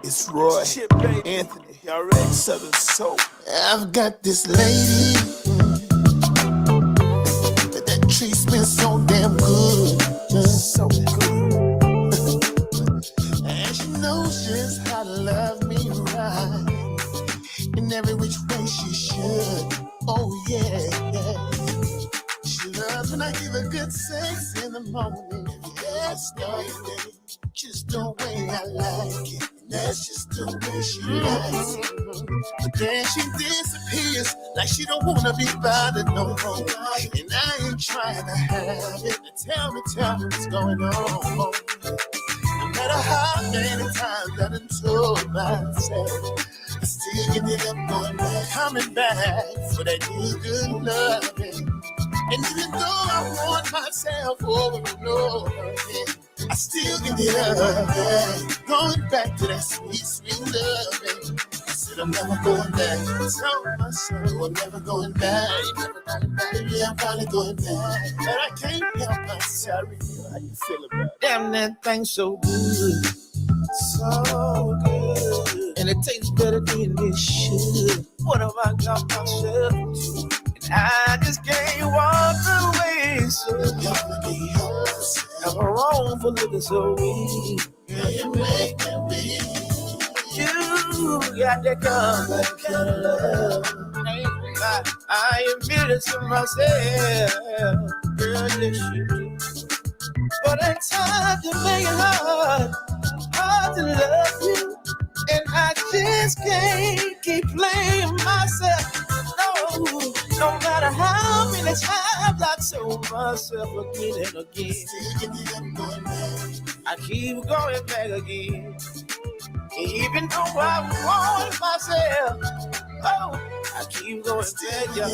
It's Roy, Chip, Anthony, y'all ready? Southern Soul. I've got this lady that treats me so damn good. So good. And she knows just how to love me right. In every which way she should. Oh yeah. She loves when I give her good sex in the morning. Yes, no, just the way I like it. That's just the way she likes it. But then she disappears like she don't wanna be bothered no more. And I ain't trying to have it. Tell me what's going on. No matter how many times I done told myself, I still get it up going back, coming back for that good loving. And even though I want myself over and over again, I still get it up, going back to that sweet loving. I said I'm never going back. I told myself I'm never going back. Baby, I'm probably going back, but I can't help myself. How you feel about it? Damn, that thing's so good, so good, and it tastes better than it should. What have I got myself to? I just can't walk away, so I'm wrong for looking so weak. Yeah, you make me weak. You got that kind of love. I admit it to myself, girl, yes you do. But it's hard to make it hard to love you, and I just can't keep playing myself. No matter how many times I told myself again and again, I keep going back again. Even though I want myself, oh, I keep going back, yo.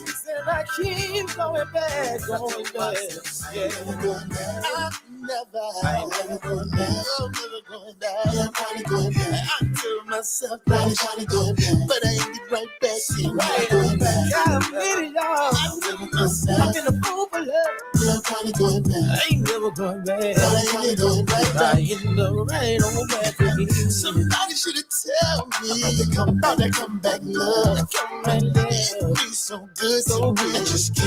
Said I keep going back, yeah. I ain't never going back. I'm never going back. I'm probably going back. I tell myself I'm probably going back, but I ain't get right back. See, I'm going back. I'm feeling y'all. I'm telling myself I'm in a fool for love. I'm probably going back. I ain't never going back. But I ain't going back. I ain't never right on back again. Somebody should have told me about that comeback love. Be so good to me.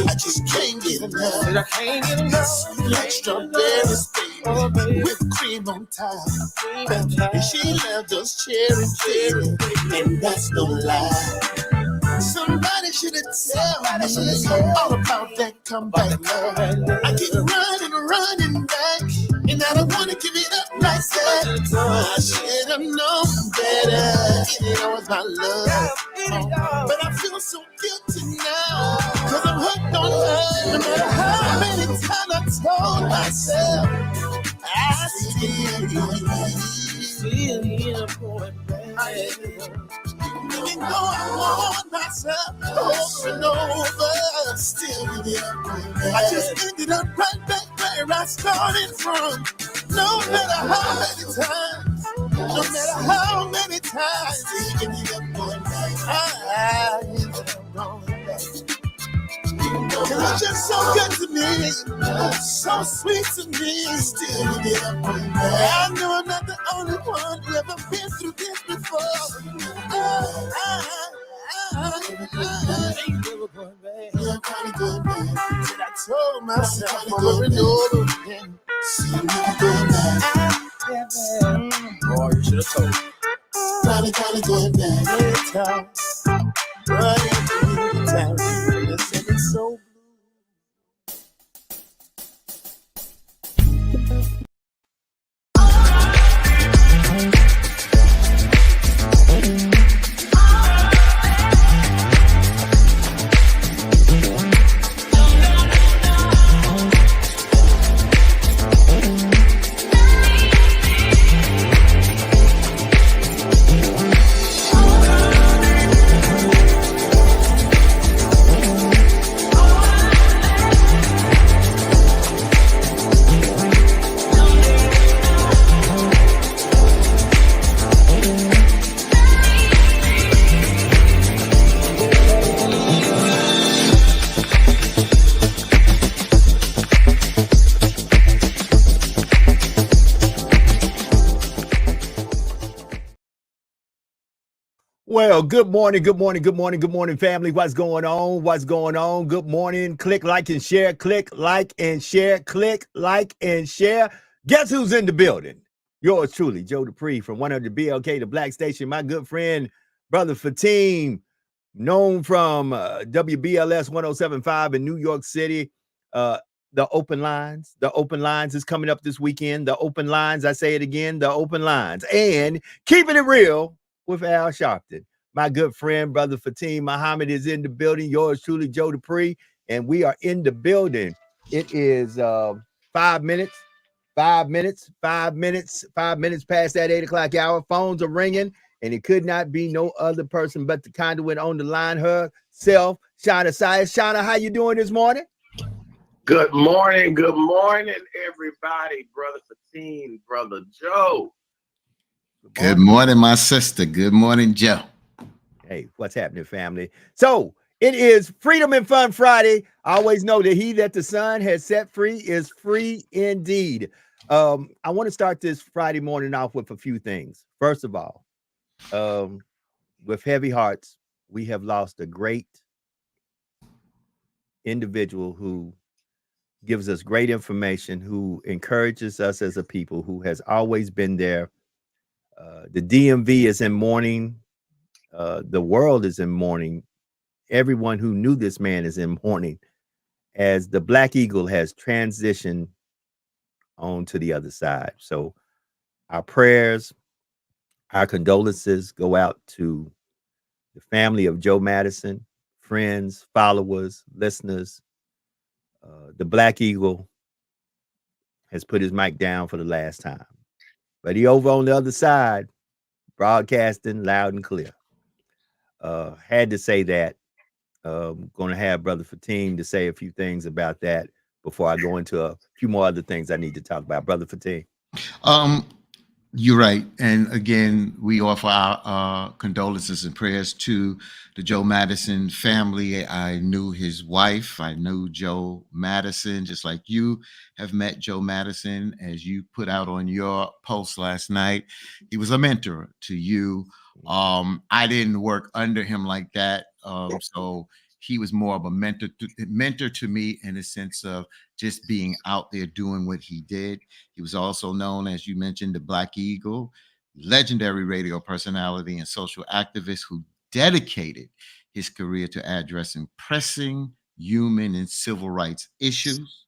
I just can't get enough. I can't get enough. Sweet like strawberries, baby, with cream on top. And she loved us cherry, and that's no lie. Somebody should have told me all about that comeback love. I keep running back, and I don't want to give it up like that. I should have known better. It was my love, but I feel so guilty now, 'cause I'm hooked on her. No matter how many times I told myself, I still feel going back. Even though I want myself over and over, still I just ended up right back where I started from. No matter how many times, still ended up going back. I ended up going back. It was just so good to me, so sweet to me. Still ended up going back. I know I'm not the only one who ever been through this before. I ain't never going back. I'm probably going back. And I told myself over and over again, see, I'm never going back. Boy, you should have told me. Probably going back. Later, running through the town, listening so blue. Well, good morning, good morning, good morning, good morning, family. What's going on? What's going on? Good morning. Click like and share. Click like and share. Click like and share. Guess who's in the building? Yours truly, Joe Dupree from 100 BLK, the Black Station. My good friend, brother Fatim, known from WBLS 1075 in New York City. Uh, the open lines. The open lines is coming up this weekend. The open lines, I say it again, the open lines. And keeping it real with Al Sharpton. My good friend, brother Fatim Muhammad is in the building. Yours truly, Joe Dupree. And we are in the building. It is 5 minutes. 5 minutes past that 8 o'clock hour. Phones are ringing, and it could not be no other person but the conduit on the line herself, Shauna Sias. Shauna, how you doing this morning? Good morning, everybody. Brother Fatim, brother Joe. Good morning, my sister. Good morning, Joe. Hey, what's happening, family? So it is Freedom and Fun Friday. I always know that he that the Son has set free is free indeed. I want to start this Friday morning off with a few things. First of all, with heavy hearts, we have lost a great individual who gives us great information, who encourages us as a people, who has always been there. The DMV is in mourning. The world is in mourning. Everyone who knew this man is in mourning as the Black Eagle has transitioned on to the other side. So our prayers, our condolences go out to the family of Joe Madison, friends, followers, listeners. The Black Eagle has put his mic down for the last time, but he over on the other side, broadcasting loud and clear. Had to say that. Going to have Brother Fatim to say a few things about that before I go into a few more other things I need to talk about. Brother Fatim. You're right. And again, we offer our condolences and prayers to the Joe Madison family. I knew his wife. I knew Joe Madison, just like you have met Joe Madison, as you put out on your post last night. He was a mentor to you. I didn't work under him like that. So he was more of a mentor to me in the sense of just being out there doing what he did. He was also known, as you mentioned, the Black Eagle, legendary radio personality and social activist who dedicated his career to addressing pressing human and civil rights issues.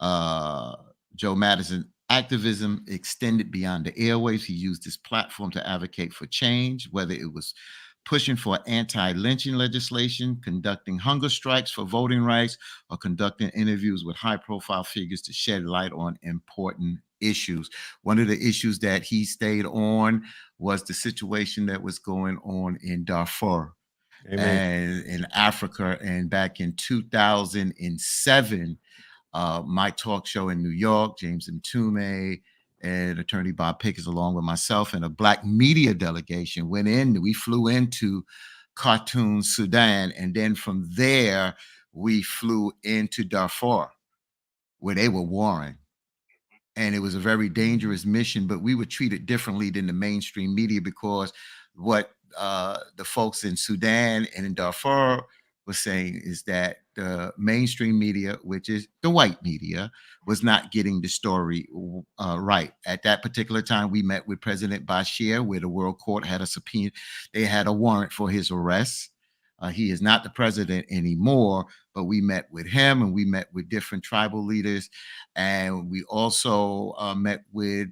Joe Madison activism extended beyond the airwaves. He used his platform to advocate for change, whether it was pushing for anti-lynching legislation, conducting hunger strikes for voting rights, or conducting interviews with high-profile figures to shed light on important issues. One of the issues that he stayed on was the situation that was going on in Darfur. Amen. And in Africa. And back in 2007, my talk show in New York, James Mtume and attorney Bob Pickens, along with myself and a Black media delegation, we flew into Khartoum, Sudan. And then from there, we flew into Darfur, where they were warring. And it was a very dangerous mission, but we were treated differently than the mainstream media because what the folks in Sudan and in Darfur was saying is that the mainstream media, which is the white media, was not getting the story right. At that particular time, we met with President Bashir, where the World Court had a subpoena. They had a warrant for his arrest. He is not the president anymore, but we met with him and we met with different tribal leaders. And we also met with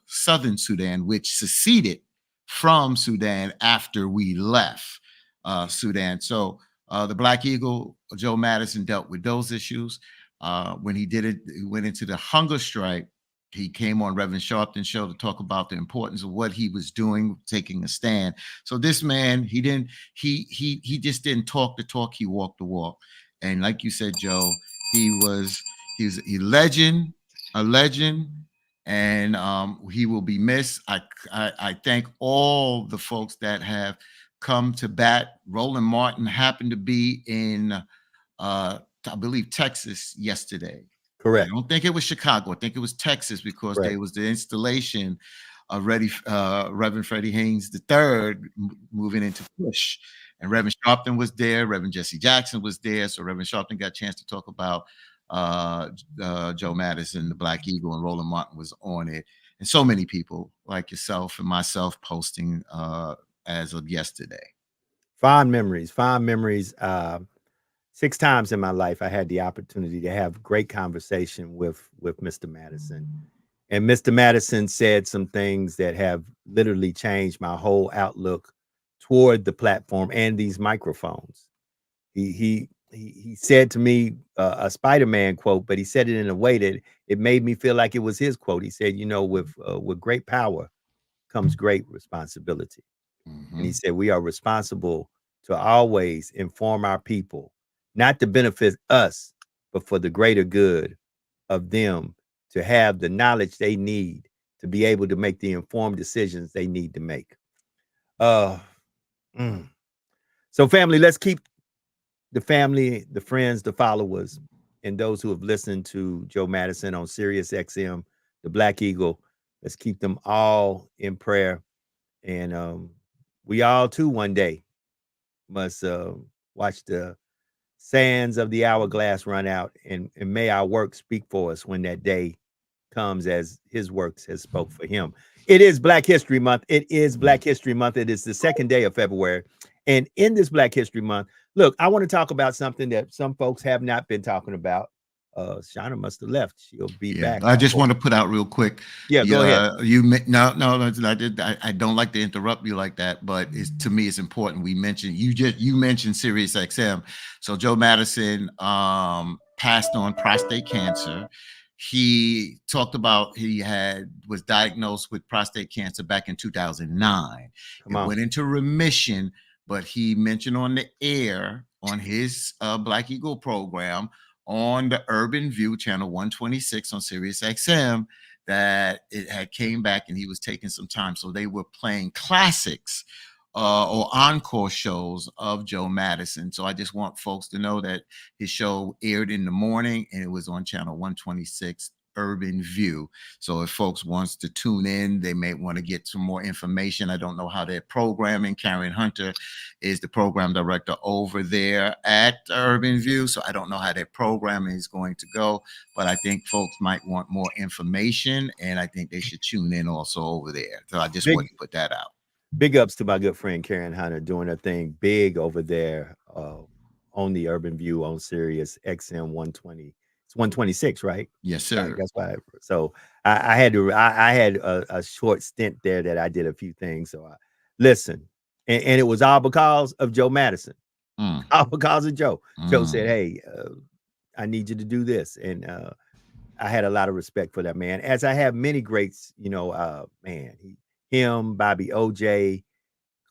Southern Sudan, which seceded from Sudan after we left Sudan. So the Black Eagle, Joe Madison, dealt with those issues. When he did it, he went into the hunger strike. He came on Reverend Sharpton's show to talk about the importance of what he was doing, taking a stand. So this man, he just didn't talk the talk, he walked the walk. And like you said, Joe, he was a legend, and he will be missed. I thank all the folks that have come to bat. Roland Martin happened to be in, I believe, Texas yesterday. Correct. I don't think it was Chicago. I think it was Texas because there was the installation Reverend Freddie Haynes III moving into Push. And Reverend Sharpton was there. Reverend Jesse Jackson was there. So Reverend Sharpton got a chance to talk about Joe Madison, the Black Eagle, and Roland Martin was on it. And so many people like yourself and myself posting as of yesterday. Fond memories, fond memories. 6 times in my life, I had the opportunity to have great conversation with Mr. Madison. And Mr. Madison said some things that have literally changed my whole outlook toward the platform and these microphones. He said to me a Spider-Man quote, but he said it in a way that it made me feel like it was his quote. He said, you know, with great power comes great responsibility. And he said, we are responsible to always inform our people, not to benefit us, but for the greater good of them, to have the knowledge they need to be able to make the informed decisions they need to make. So family, let's keep the family, the friends, the followers, and those who have listened to Joe Madison on Sirius XM, the Black Eagle, let's keep them all in prayer. And we all too one day must watch the sands of the hourglass run out, and may our work speak for us when that day comes, as his works has spoke for him. It is Black History Month. It is Black History Month. It is the 2nd day of February. And in this Black History Month, look, I want to talk about something that some folks have not been talking about. Shauna must have left. She'll be back. I just want to put out real quick. Yeah, go ahead. I don't like to interrupt you like that, but to me it's important. You mentioned Sirius XM. So Joe Madison passed on prostate cancer. He talked about he was diagnosed with prostate cancer back in 2009. Went into remission, but he mentioned on the air on his Black Eagle program on the Urban View channel 126 on Sirius XM that it had came back and he was taking some time. So they were playing classics or encore shows of Joe Madison. So I just want folks to know that his show aired in the morning and it was on channel 126 Urban View. So if folks wants to tune in, they may want to get some more information. I don't know how they're programming. Karen Hunter is the program director over there at Urban View. So I don't know how their programming is going to go, but I think folks might want more information and I think they should tune in also over there. So I just want to put that out. Big ups to my good friend Karen Hunter doing her thing big over there on the Urban View on Sirius XM 120. It's 126, right? Yes, sir. That's why. So I had a short stint there that I did a few things. So listen, and it was all because of Joe Madison. All because of Joe. Joe said, "Hey, I need you to do this," and I had a lot of respect for that man, as I have many greats. You know, him, Bobby OJ,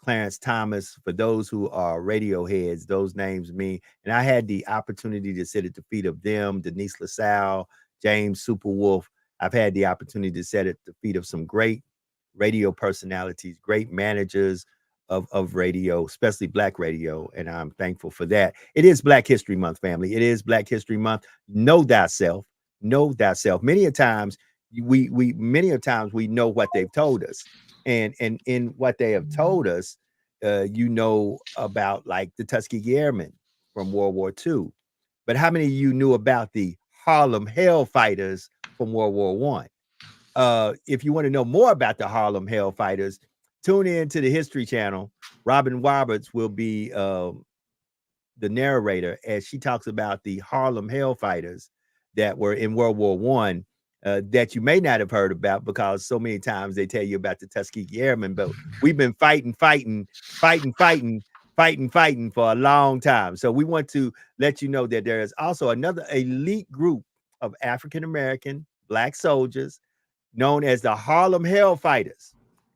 Clarence Thomas, for those who are radio heads, those names mean. And I had the opportunity to sit at the feet of them, Denise LaSalle, James Superwolf. I've had the opportunity to sit at the feet of some great radio personalities, great managers of radio, especially Black radio. And I'm thankful for that. It is Black History Month, family. It is Black History Month. Know thyself. Know thyself. Many a times we know what they've told us. And in what they have told us, you know about like the Tuskegee Airmen from World War II. But how many of you knew about the Harlem Hellfighters from World War I? If you want to know more about the Harlem Hellfighters, tune in to the History Channel. Robin Roberts will be the narrator as she talks about the Harlem Hellfighters that were in World War I. That you may not have heard about because so many times they tell you about the Tuskegee Airmen, but we've been fighting for a long time. So we want to let you know that there is also another elite group of African-American Black soldiers known as the Harlem Hellfighters.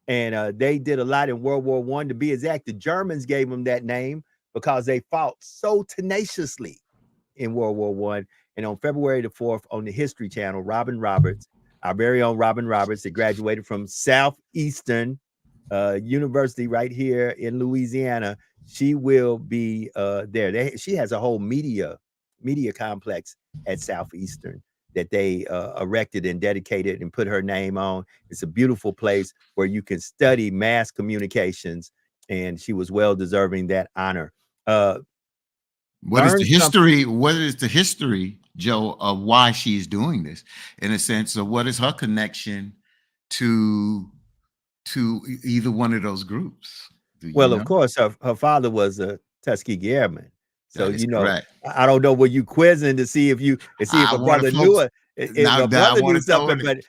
And they did a lot in World War I. To be exact, the Germans gave them that name because they fought so tenaciously in World War I. And on February the 4th on the History Channel, Robin Roberts, our very own Robin Roberts, that graduated from Southeastern University right here in Louisiana, she will be there. She has a whole media complex at Southeastern. that they erected and dedicated and put her name on. It's a beautiful place where you can study mass communications, and she was well deserving that honor. What is Learn the something. history? What is the history, Joe, of why she's doing this? In a sense of what is her connection to either one of those groups? Do you Well, of know? course, her father was a Tuskegee Airman. So, That is you know, correct. I don't know, were you quizzing to see if I a wanted brother knew folks it, if now a that I brother want knew to throw something,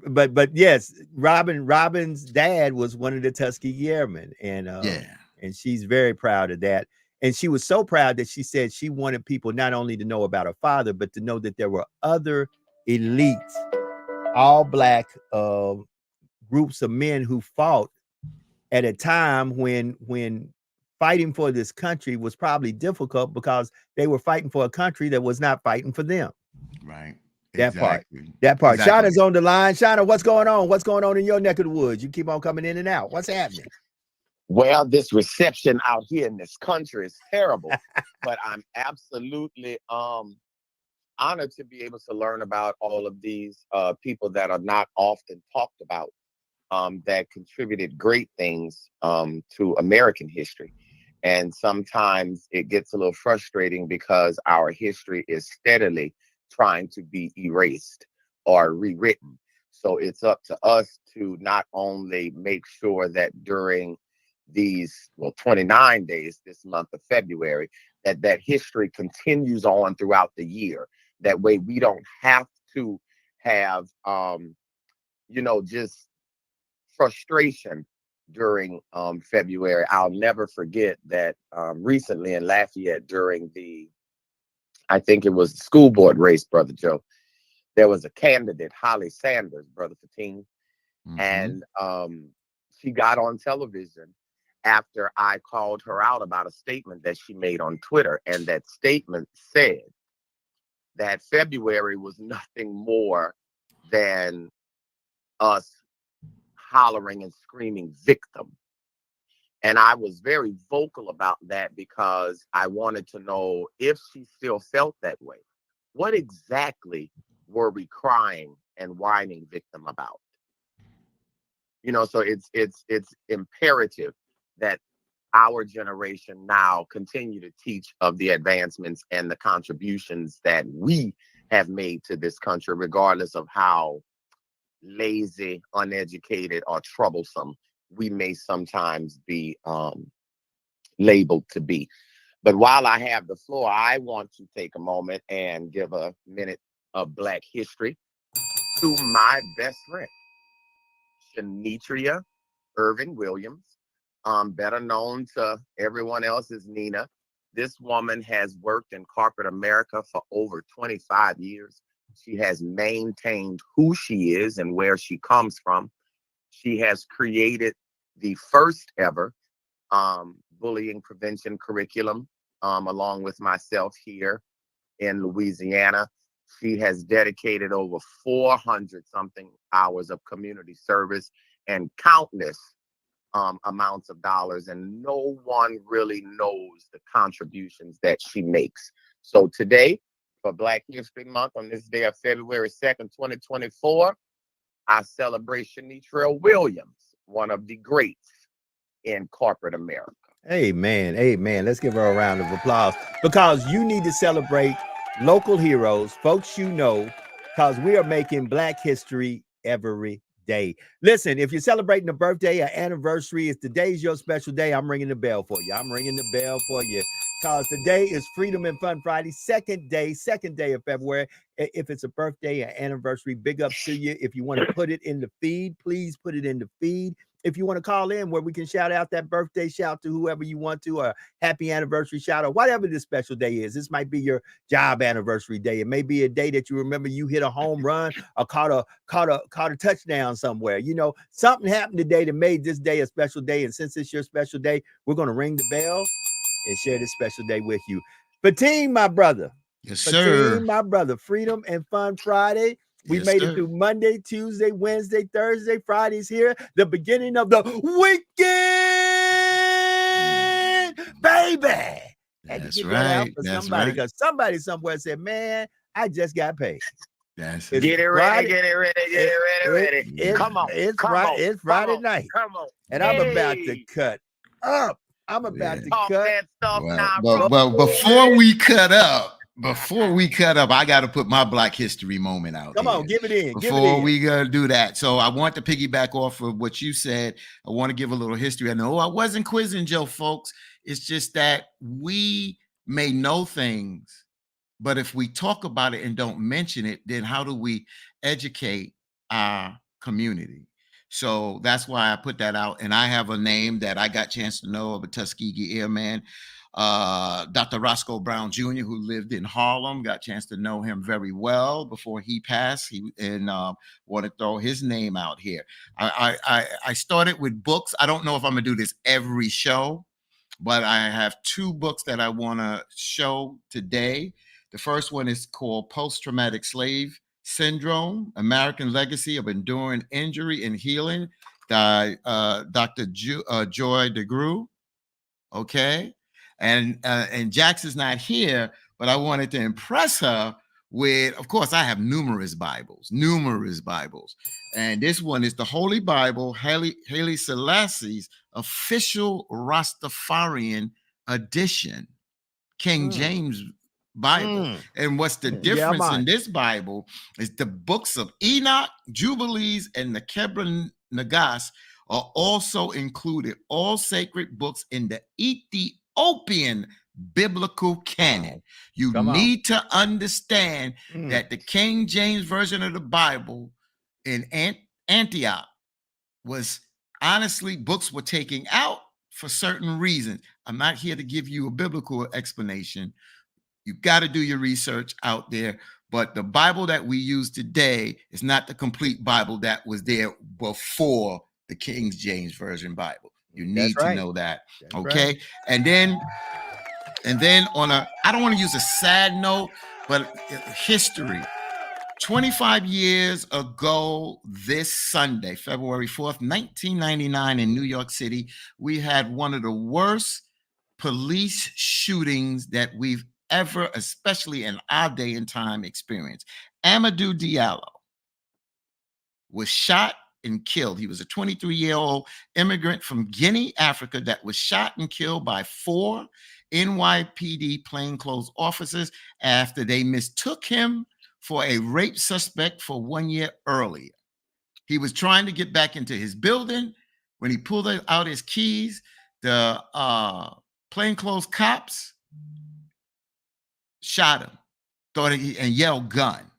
it. but yes, Robin's dad was one of the Tuskegee Airmen, Yeah, and she's very proud of that. And she was so proud that she said she wanted people not only to know about her father, but to know that there were other elite, all black groups of men who fought at a time when fighting for this country was probably difficult because they were fighting for a country that was not fighting for them. right. That part. Exactly. That part. Exactly. Shauna's on the line. Shauna, what's going on? What's going on in your neck of the woods? You keep on coming in and out. What's happening? Well, this reception out here in this country is terrible, but I'm absolutely honored to be able to learn about all of these people that are not often talked about, that contributed great things to American history. And sometimes it gets a little frustrating because our history is steadily trying to be erased or rewritten. So it's up to us to not only make sure that during these 29 days this month of February, that history continues on throughout the year. That way we don't have to have just frustration during February. I'll never forget that recently in Lafayette during I think it was the school board race, Brother Joe, there was a candidate, Holly Sanders, Brother Fatim, and she got on television after I called her out about a statement that she made on Twitter. And that statement said that February was nothing more than us hollering and screaming victim. And I was very vocal about that because I wanted to know if she still felt that way. What exactly were we crying and whining victim about? So it's imperative that our generation now continue to teach of the advancements and the contributions that we have made to this country, regardless of how lazy, uneducated, or troublesome we may sometimes be labeled to be. But while I have the floor, I want to take a moment and give a minute of Black history to my best friend, Shanitria Irving Williams, better known to everyone else as Nina. This woman has worked in corporate America for over 25 years. She has maintained who she is and where she comes from. She has created the first ever bullying prevention curriculum, along with myself here in Louisiana. She has dedicated over 400 something hours of community service and countless amounts of dollars, and no one really knows the contributions that she makes. So today, for Black History Month, on this day of February 2nd, 2024, I celebrate Shanitria Williams, one of the greats in corporate America. Amen. Amen. Let's give her a round of applause, because you need to celebrate local heroes, folks you know, because we are making Black history every day. Listen, if you're celebrating a birthday, an anniversary, if today's your special day, I'm ringing the bell for you. I'm ringing the bell for you, because today is Freedom and Fun Friday, second day of February. If it's a birthday, an anniversary, big ups to you. If you want to put it in the feed, please put it in the feed. If you want to call in where we can shout out that birthday shout to whoever you want to, or happy anniversary shout out, whatever this special day is. This might be your job anniversary day. It may be a day that you remember you hit a home run or caught a touchdown somewhere. Something happened today that made this day a special day. And since it's your special day, we're going to ring the bell and share this special day with you. Fatim, my brother. Yes, sir. Fatim, my brother. Freedom and Fun Friday. We made it through Monday, Tuesday, Wednesday, Thursday, Friday's here. The beginning of the weekend, baby. Had to get that out for somebody, because somebody somewhere said, man, I just got paid. That's It's it. Get it ready, Friday. get it ready, get it ready. It's, Come on, it's come Friday. on, It's come Friday on, night, come on. and I'm about to Hey, cut up. I'm about Yeah. to talk cut. that stuff Well, now, but, bro. before we cut up, I got to put my Black History moment out. Come here. on, give it in. Give it Before in. we go do that, so I want to piggyback off of what you said. I want to give a little history. I know I wasn't quizzing Joe, folks. It's just that we may know things, but if we talk about it and don't mention it, then how do we educate our community? So that's why I put that out. And I have a name that I got a chance to know of, a Tuskegee Airman, Dr. Roscoe Brown Jr., who lived in Harlem. Got a chance to know him very well before he passed. Want to throw his name out here. I started with books. I don't know if I'm gonna do this every show, but I have 2 books that I want to show today. The first one is called Post-Traumatic Slave Syndrome, American Legacy of Enduring Injury and Healing, by Dr. Joy DeGruy. Okay. And Jackson's not here, but I wanted to impress her with, of course, I have numerous Bibles. And this one is the Holy Bible, Haile Selassie's official Rastafarian edition, King James Bible. And what's the difference in this Bible is the books of Enoch, Jubilees, and the Kebra Nagas are also included, all sacred books in the Ethiopian biblical canon. You need to understand that the King James Version of the Bible in Antioch was, honestly, books were taken out for certain reasons. I'm not here to give you a biblical explanation. You got to do your research out there. But the Bible that we use today is not the complete Bible that was there before the King James Version Bible. You need to know that. That's okay. Right. And then on a, I don't want to use a sad note, but history. 25 years ago this Sunday, February 4th, 1999, in New York City, we had one of the worst police shootings that we've ever, especially in our day and time, experienced. Amadou Diallo was shot and killed. He was a 23-year-old immigrant from Guinea, Africa, that was shot and killed by 4 NYPD plainclothes officers after they mistook him for a rape suspect for 1 year earlier. He was trying to get back into his building. When he pulled out his keys, the plainclothes cops shot him, and yelled gun.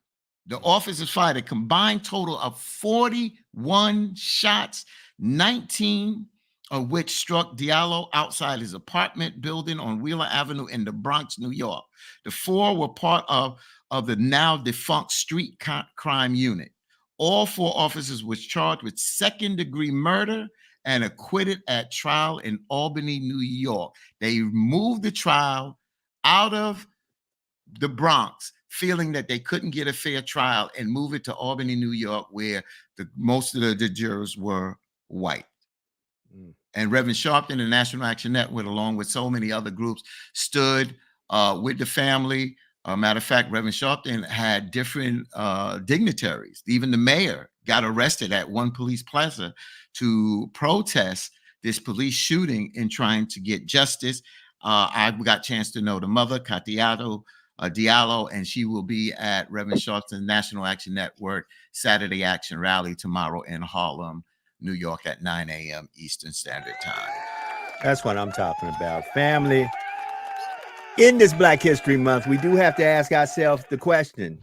The officers fired a combined total of 41 shots, 19 of which struck Diallo outside his apartment building on Wheeler Avenue in the Bronx, New York. The 4 were part of the now defunct street crime unit. All 4 officers were charged with second-degree murder and acquitted at trial in Albany, New York. They moved the trial out of the Bronx, feeling that they couldn't get a fair trial, and move it to Albany, New York, where most of the jurors were white. And Reverend Sharpton, the National Action Network, along with so many other groups, stood with the family. Matter of fact, Reverend Sharpton had different dignitaries. Even the mayor got arrested at one police plaza to protest this police shooting and trying to get justice. I got a chance to know the mother, Katiato Diallo, and she will be at Reverend Sharpton's National Action Network Saturday Action Rally tomorrow in Harlem, New York at 9 a.m. Eastern Standard Time. That's what I'm talking about. Family, in this Black History Month, we do have to ask ourselves the question,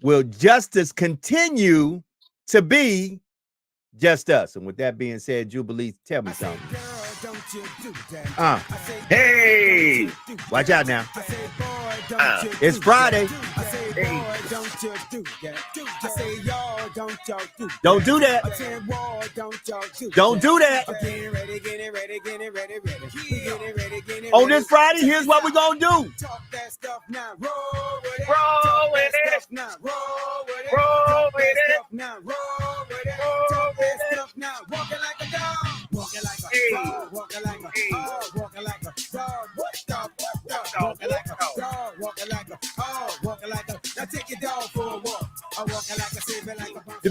will justice continue to be just us? And with that being said, Jubilee, tell me something. Hey! Watch out now. It's Friday. Don't do that. Don't do that. On this Friday, here's what we're going to do. Roll with it. Roll with it. Walking like a dog. Walking like a dog. Walking like a dog. Walking like a dog. Walking like a dog. Walking like a dog. Walking like a. Now take your dog for a walk.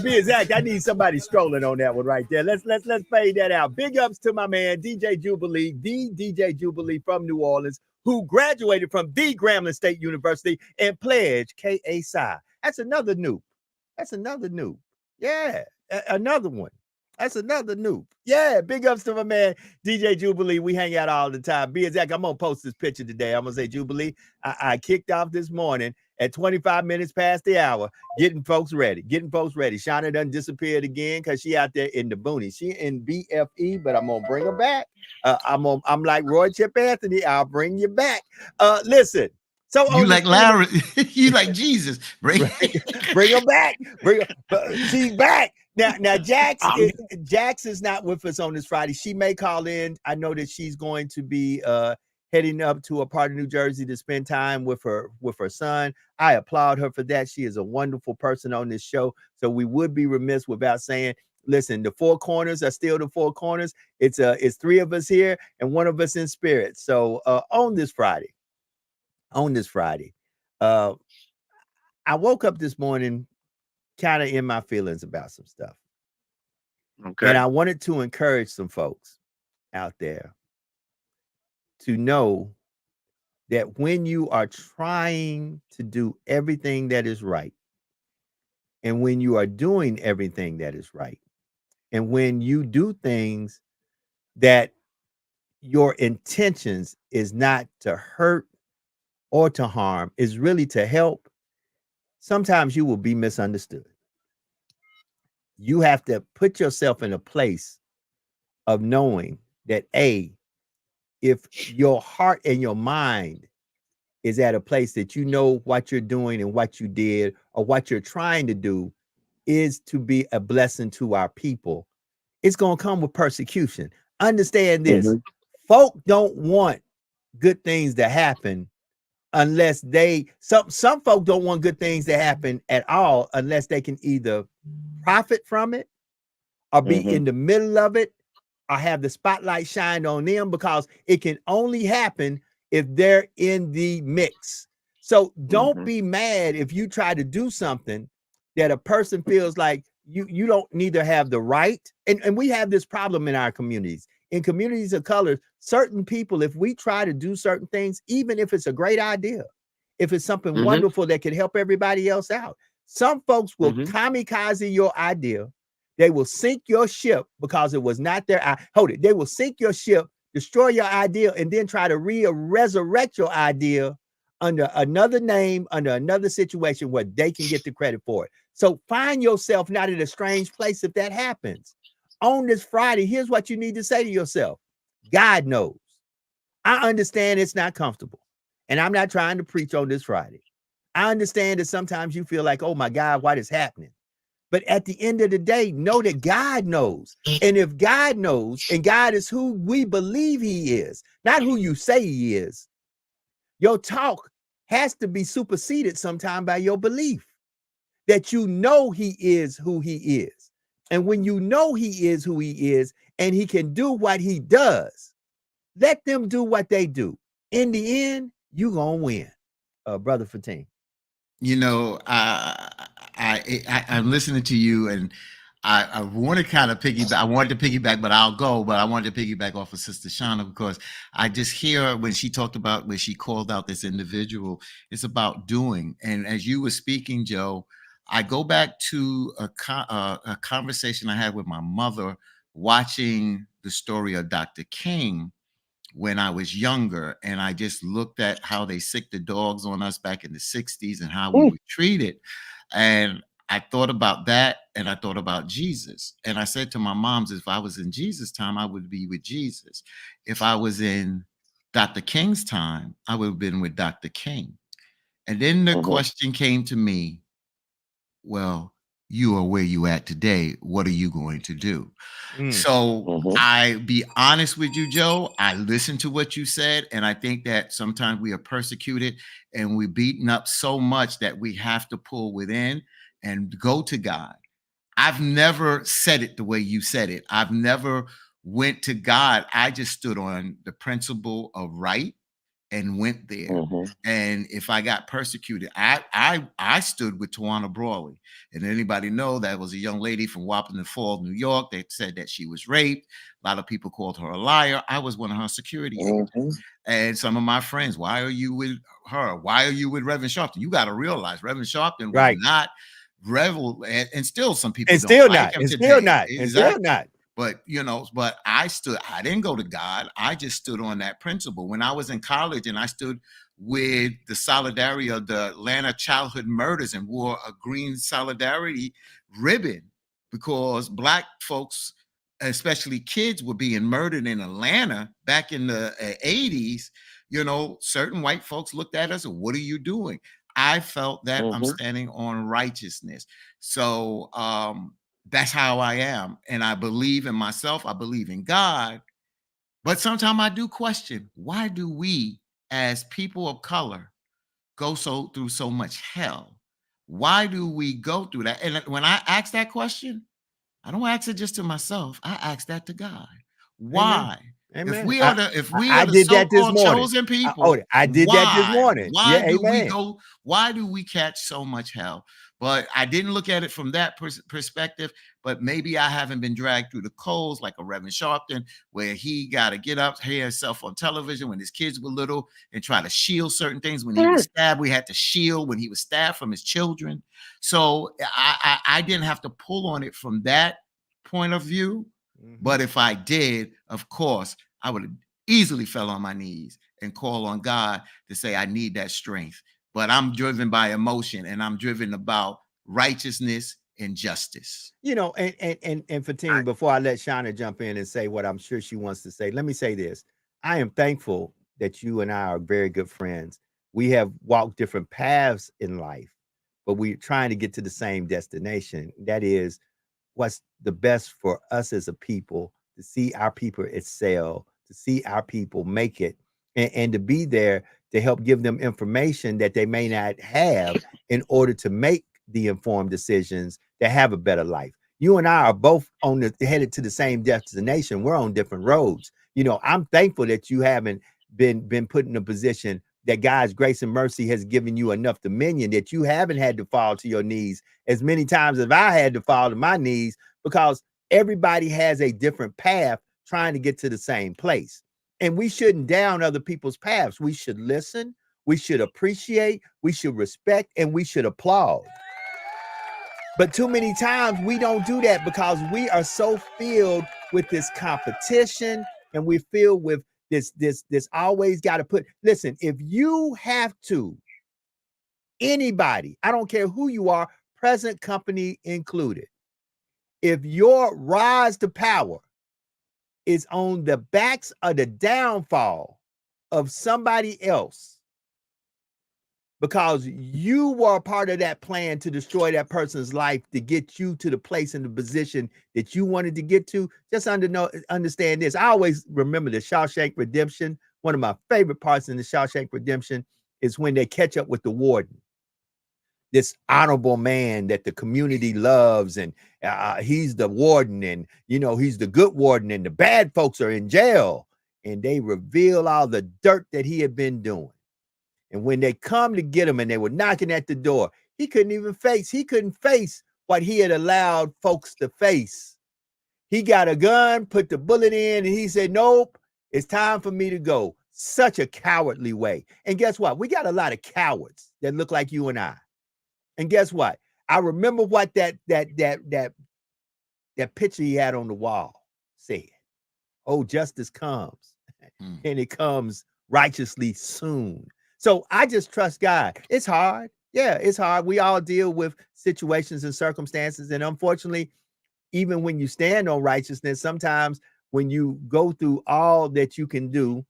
To be exact, I need somebody strolling on that one right there. Let's fade that out. Big ups to my man DJ Jubilee, the DJ Jubilee from New Orleans, who graduated from the Grambling State University and pledged K.A. Psi. That's another noob. That's another noob. Yeah, another one. That's another noob. Yeah, big ups to my man DJ Jubilee. We hang out all the time. Be exact, I'm gonna post this picture today. I'm gonna say, Jubilee, I kicked off this morning at 25 minutes past the hour, getting folks ready. Shauna done disappeared again because she out there in the boonies. She in BFE, but I'm gonna bring her back. I'm like Roy Chip Anthony. I'll bring you back. Listen. So you like Larry, you like Jesus. Bring her back. She's back. Now Jax is not with us on this Friday. She may call in. I know that she's going to be heading up to a part of New Jersey to spend time with her son. I applaud her for that. She is a wonderful person on this show. So we would be remiss without saying, listen, the four corners are still the four corners. It's three of us here and one of us in spirit. So on this Friday, I woke up this morning kind of in my feelings about some stuff. Okay. And I wanted to encourage some folks out there to know that when you are trying to do everything that is right, and when you are doing everything that is right, and when you do things that your intentions is not to hurt or to harm, is really to help, sometimes you will be misunderstood. You have to put yourself in a place of knowing that, if your heart and your mind is at a place that you know what you're doing and what you did or what you're trying to do is to be a blessing to our people, it's going to come with persecution. Understand this. Folk don't want good things to happen unless some folk don't want good things to happen at all unless they can either profit from it or be in the middle of it or have the spotlight shined on them, because it can only happen if they're in the mix. So don't be mad if you try to do something that a person feels like you don't neither have the right. And we have this problem in our communities. In communities of color, certain people, if we try to do certain things, even if it's a great idea, if it's something wonderful that can help everybody else out, some folks will kamikaze your idea. They will sink your ship because it was not their They will sink your ship, destroy your idea, and then try to resurrect your idea under another name, under another situation where they can get the credit for it. So find yourself not in a strange place if that happens. On this Friday, here's what you need to say to yourself. God knows. I understand it's not comfortable. And I'm not trying to preach on this Friday. I understand that sometimes you feel like, oh my God, what is happening? But at the end of the day, know that God knows. And if God knows, and God is who we believe he is, not who you say he is, your talk has to be superseded sometime by your belief that you know he is who he is. And when you know he is who he is and he can do what he does, let them do what they do. In the end, you're going to win. Brother Fatim. You know, I'm listening to you, and I want to kind of piggyback. I wanted to piggyback, but I wanted to piggyback off of Sister Shauna, because I just hear when she talked about, when she called out this individual, it's about doing. And as you were speaking, Joe, I go back to a conversation I had with my mother watching the story of Dr. King when I was younger. And I just looked at how they sicked the dogs on us back in the 60s and how we were treated. And I thought about that, and I thought about Jesus. And I said to my moms, if I was in Jesus' time, I would be with Jesus. If I was in Dr. King's time, I would have been with Dr. King. And then the question came to me, well, you are where you at today. What are you going to do? So I be honest with you, Joe. I listened to what you said, and I think that sometimes we are persecuted and we're beaten up so much that we have to pull within and go to God. I've never said it the way you said it. I've never went to God. I just stood on the principle of right and went there. Mhm. And if I got persecuted, I stood with Tawana Brawley. And anybody know that was a young lady from Wappington Falls, New York, that said that she was raped. A lot of people called her a liar. I was one of her security agents. Mhm. And some of my friends, why are you with her? Why are you with Reverend Sharpton? You got to realize Reverend Sharpton was Right. not Revel, and still some people And don't still like not. him And today. still not. And still Exactly. not. But but I didn't go to God. I just stood on that principle. When I was in college and I stood with the solidarity of the Atlanta childhood murders and wore a green solidarity ribbon because Black folks, especially kids, were being murdered in Atlanta back in the 80s. Certain white folks looked at us and, what are you doing? I felt that I'm Mhm. standing on righteousness. So that's how I am. And I believe in myself. I believe in God. But sometimes I do question, why do we as people of color go through so much hell? Why do we go through that? And when I ask that question, I don't ask it just to myself. I ask that to God. Amen. Why? If Amen. we are the I did that this so-called morning. chosen Oh, people, I did that this morning. Yeah, amen. why do we catch so much hell? But I didn't look at it from that perspective. But maybe I haven't been dragged through the coals like a Reverend Sharpton, where he got to get up, hear himself on television when his kids were little and try to shield certain things. When he was stabbed, we had to shield when he was stabbed from his children. So I didn't have to pull on it from that point of view. But if I did, of course, I would have easily fell on my knees and call on God to say, I need that strength. But I'm driven by emotion, and I'm driven about righteousness and justice. And Fatima, before I let Shauna jump in and say what I'm sure she wants to say, let me say this. I am thankful that you and I are very good friends. We have walked different paths in life, but we're trying to get to the same destination. That is what's the best for us as a people, to see our people excel, to see our people make it, and to be there to help give them information that they may not have in order to make the informed decisions to have a better life. You and I are both headed to the same destination. We're on different roads. I'm thankful that you haven't been put in a position that God's grace and mercy has given you enough dominion that you haven't had to fall to your knees as many times as I had to fall to my knees, because everybody has a different path trying to get to the same place. And we shouldn't down other people's paths. We should listen, we should appreciate, we should respect, and we should applaud. But too many times we don't do that because we are so filled with this competition, and we filled with this always got to put. Listen, if you have to, anybody, I don't care who you are, present company included, if your rise to power is on the backs of the downfall of somebody else, because you were a part of that plan to destroy that person's life to get you to the place and the position that you wanted to get to, just understand this. I always remember the Shawshank Redemption. One of my favorite parts in the Shawshank Redemption is when they catch up with the warden, this honorable man that the community loves, and he's the warden, and he's the good warden, and the bad folks are in jail, and they reveal all the dirt that he had been doing. And when they come to get him and they were knocking at the door, he couldn't face what he had allowed folks to face. He got a gun, put the bullet in, and he said, nope, it's time for me to go. Such a cowardly way. And guess what? We got a lot of cowards that look like you and I. And guess what? I remember what that picture he had on the wall said. Oh, justice comes, and it comes righteously soon. So I just trust God. It's hard. Yeah, it's hard. We all deal with situations and circumstances. And unfortunately, even when you stand on righteousness, sometimes when you go through all that you can do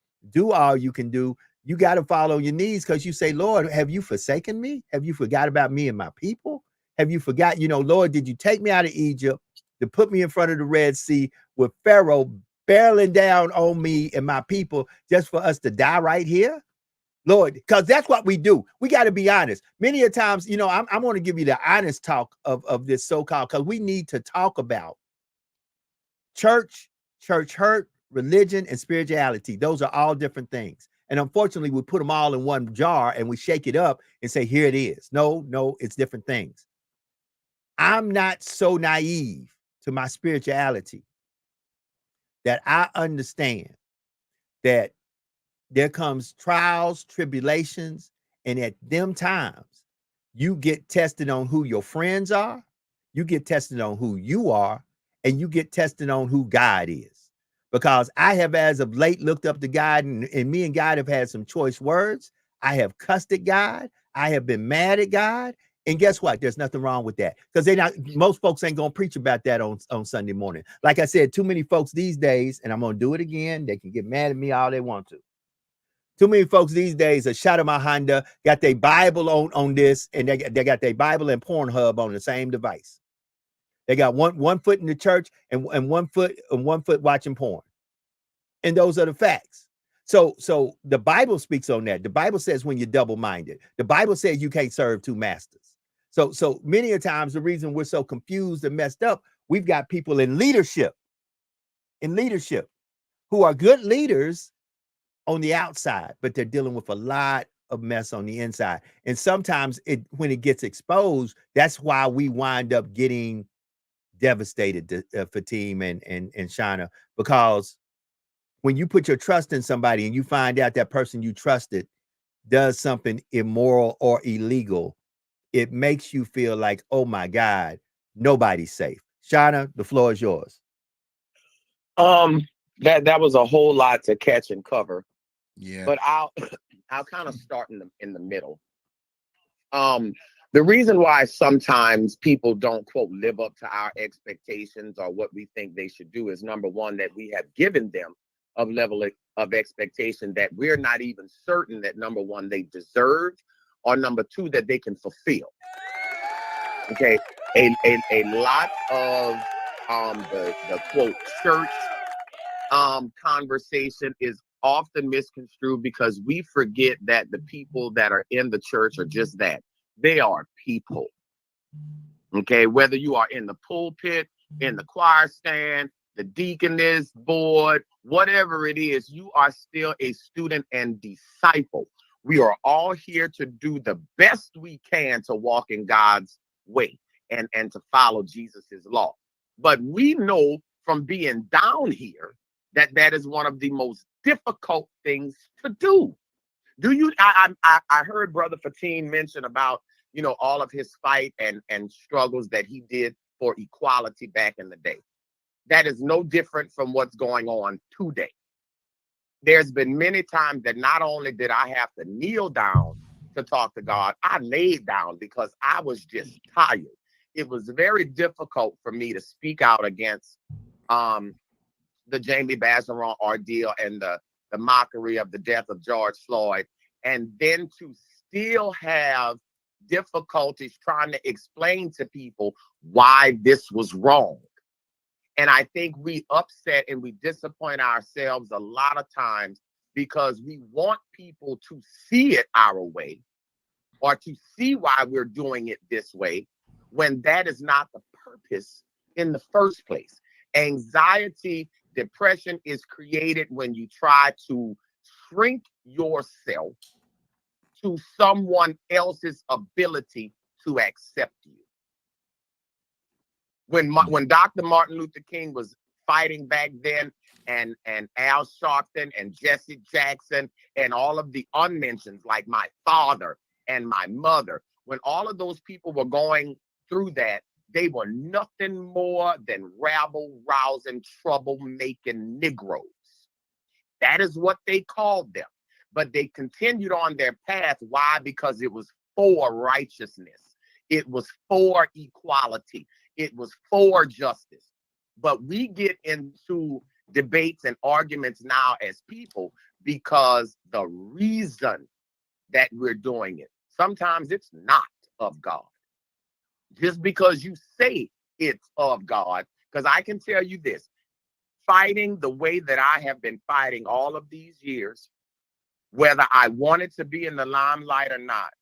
all you can do, you got to fall on your knees, because you say, Lord, have you forsaken me? Have you forgot about me and my people? Have you forgot, Lord, did you take me out of Egypt to put me in front of the Red Sea with Pharaoh barreling down on me and my people just for us to die right here? Lord, because that's what we do. We got to be honest. Many a times, I'm going to give you the honest talk of this so-called, because we need to talk about church hurt, religion, and spirituality. Those are all different things. And unfortunately, we put them all in one jar and we shake it up and say, here it is. No, it's different things. I'm not so naive to my spirituality that I understand that there comes trials, tribulations, and at them times, you get tested on who your friends are, you get tested on who you are, and you get tested on who God is. Because I have, as of late, looked up to God, and me and God have had some choice words. I have cussed at God. I have been mad at God. And guess what? There's nothing wrong with that. Because most folks ain't gonna preach about that on Sunday morning. Like I said, too many folks these days, and I'm gonna do it again. They can get mad at me all they want to. Too many folks these days are shot of my Honda, got their Bible on this, and they got their Bible and Pornhub on the same device. They got one foot in the church and one foot watching porn. And those are the facts. So the Bible speaks on that. The Bible says when you're double-minded. The Bible says you can't serve two masters. So many a times the reason we're so confused and messed up, we've got people in leadership who are good leaders on the outside, but they're dealing with a lot of mess on the inside. And sometimes when it gets exposed, that's why we wind up getting devastated, Fatim and Shana, because when you put your trust in somebody and you find out that person you trusted does something immoral or illegal, it makes you feel like, oh my God, nobody's safe. Shana, the floor is yours. That was a whole lot to catch and cover. Yeah. But I'll kind of start in the middle. The reason why sometimes people don't, quote, live up to our expectations or what we think they should do is, number one, that we have given them a level of expectation that we're not even certain that, number one, they deserve, or number two, that they can fulfill. Okay, a lot of the quote church conversation is often misconstrued because we forget that the people that are in the church are just that. They are people. Okay, whether you are in the pulpit, in the choir stand, the deaconess board, whatever it is, you are still a student and disciple. We are all here to do the best we can to walk in God's way and to follow Jesus's law. But we know from being down here that is one of the most difficult things to do. I heard Brother Fatim mention about, all of his fight and struggles that he did for equality back in the day. That is no different from what's going on today. There's been many times that not only did I have to kneel down to talk to God, I laid down because I was just tired. It was very difficult for me to speak out against the Jamie Bazeron ordeal and the mockery of the death of George Floyd, and then to still have difficulties trying to explain to people why this was wrong. And I think we upset and we disappoint ourselves a lot of times because we want people to see it our way or to see why we're doing it this way, when that is not the purpose in the first place. Anxiety, depression is created when you try to shrink yourself to someone else's ability to accept you. When Dr. Martin Luther King was fighting back then, and Al Sharpton and Jesse Jackson and all of the unmentioned, like my father and my mother, when all of those people were going through that, they were nothing more than rabble-rousing, trouble-making Negroes. That is what they called them. But they continued on their path. Why? Because it was for righteousness. It was for equality. It was for justice. But we get into debates and arguments now as people because the reason that we're doing it, sometimes it's not of God. Just because you say it's of God, because I can tell you this, fighting the way that I have been fighting all of these years, whether I wanted to be in the limelight or not,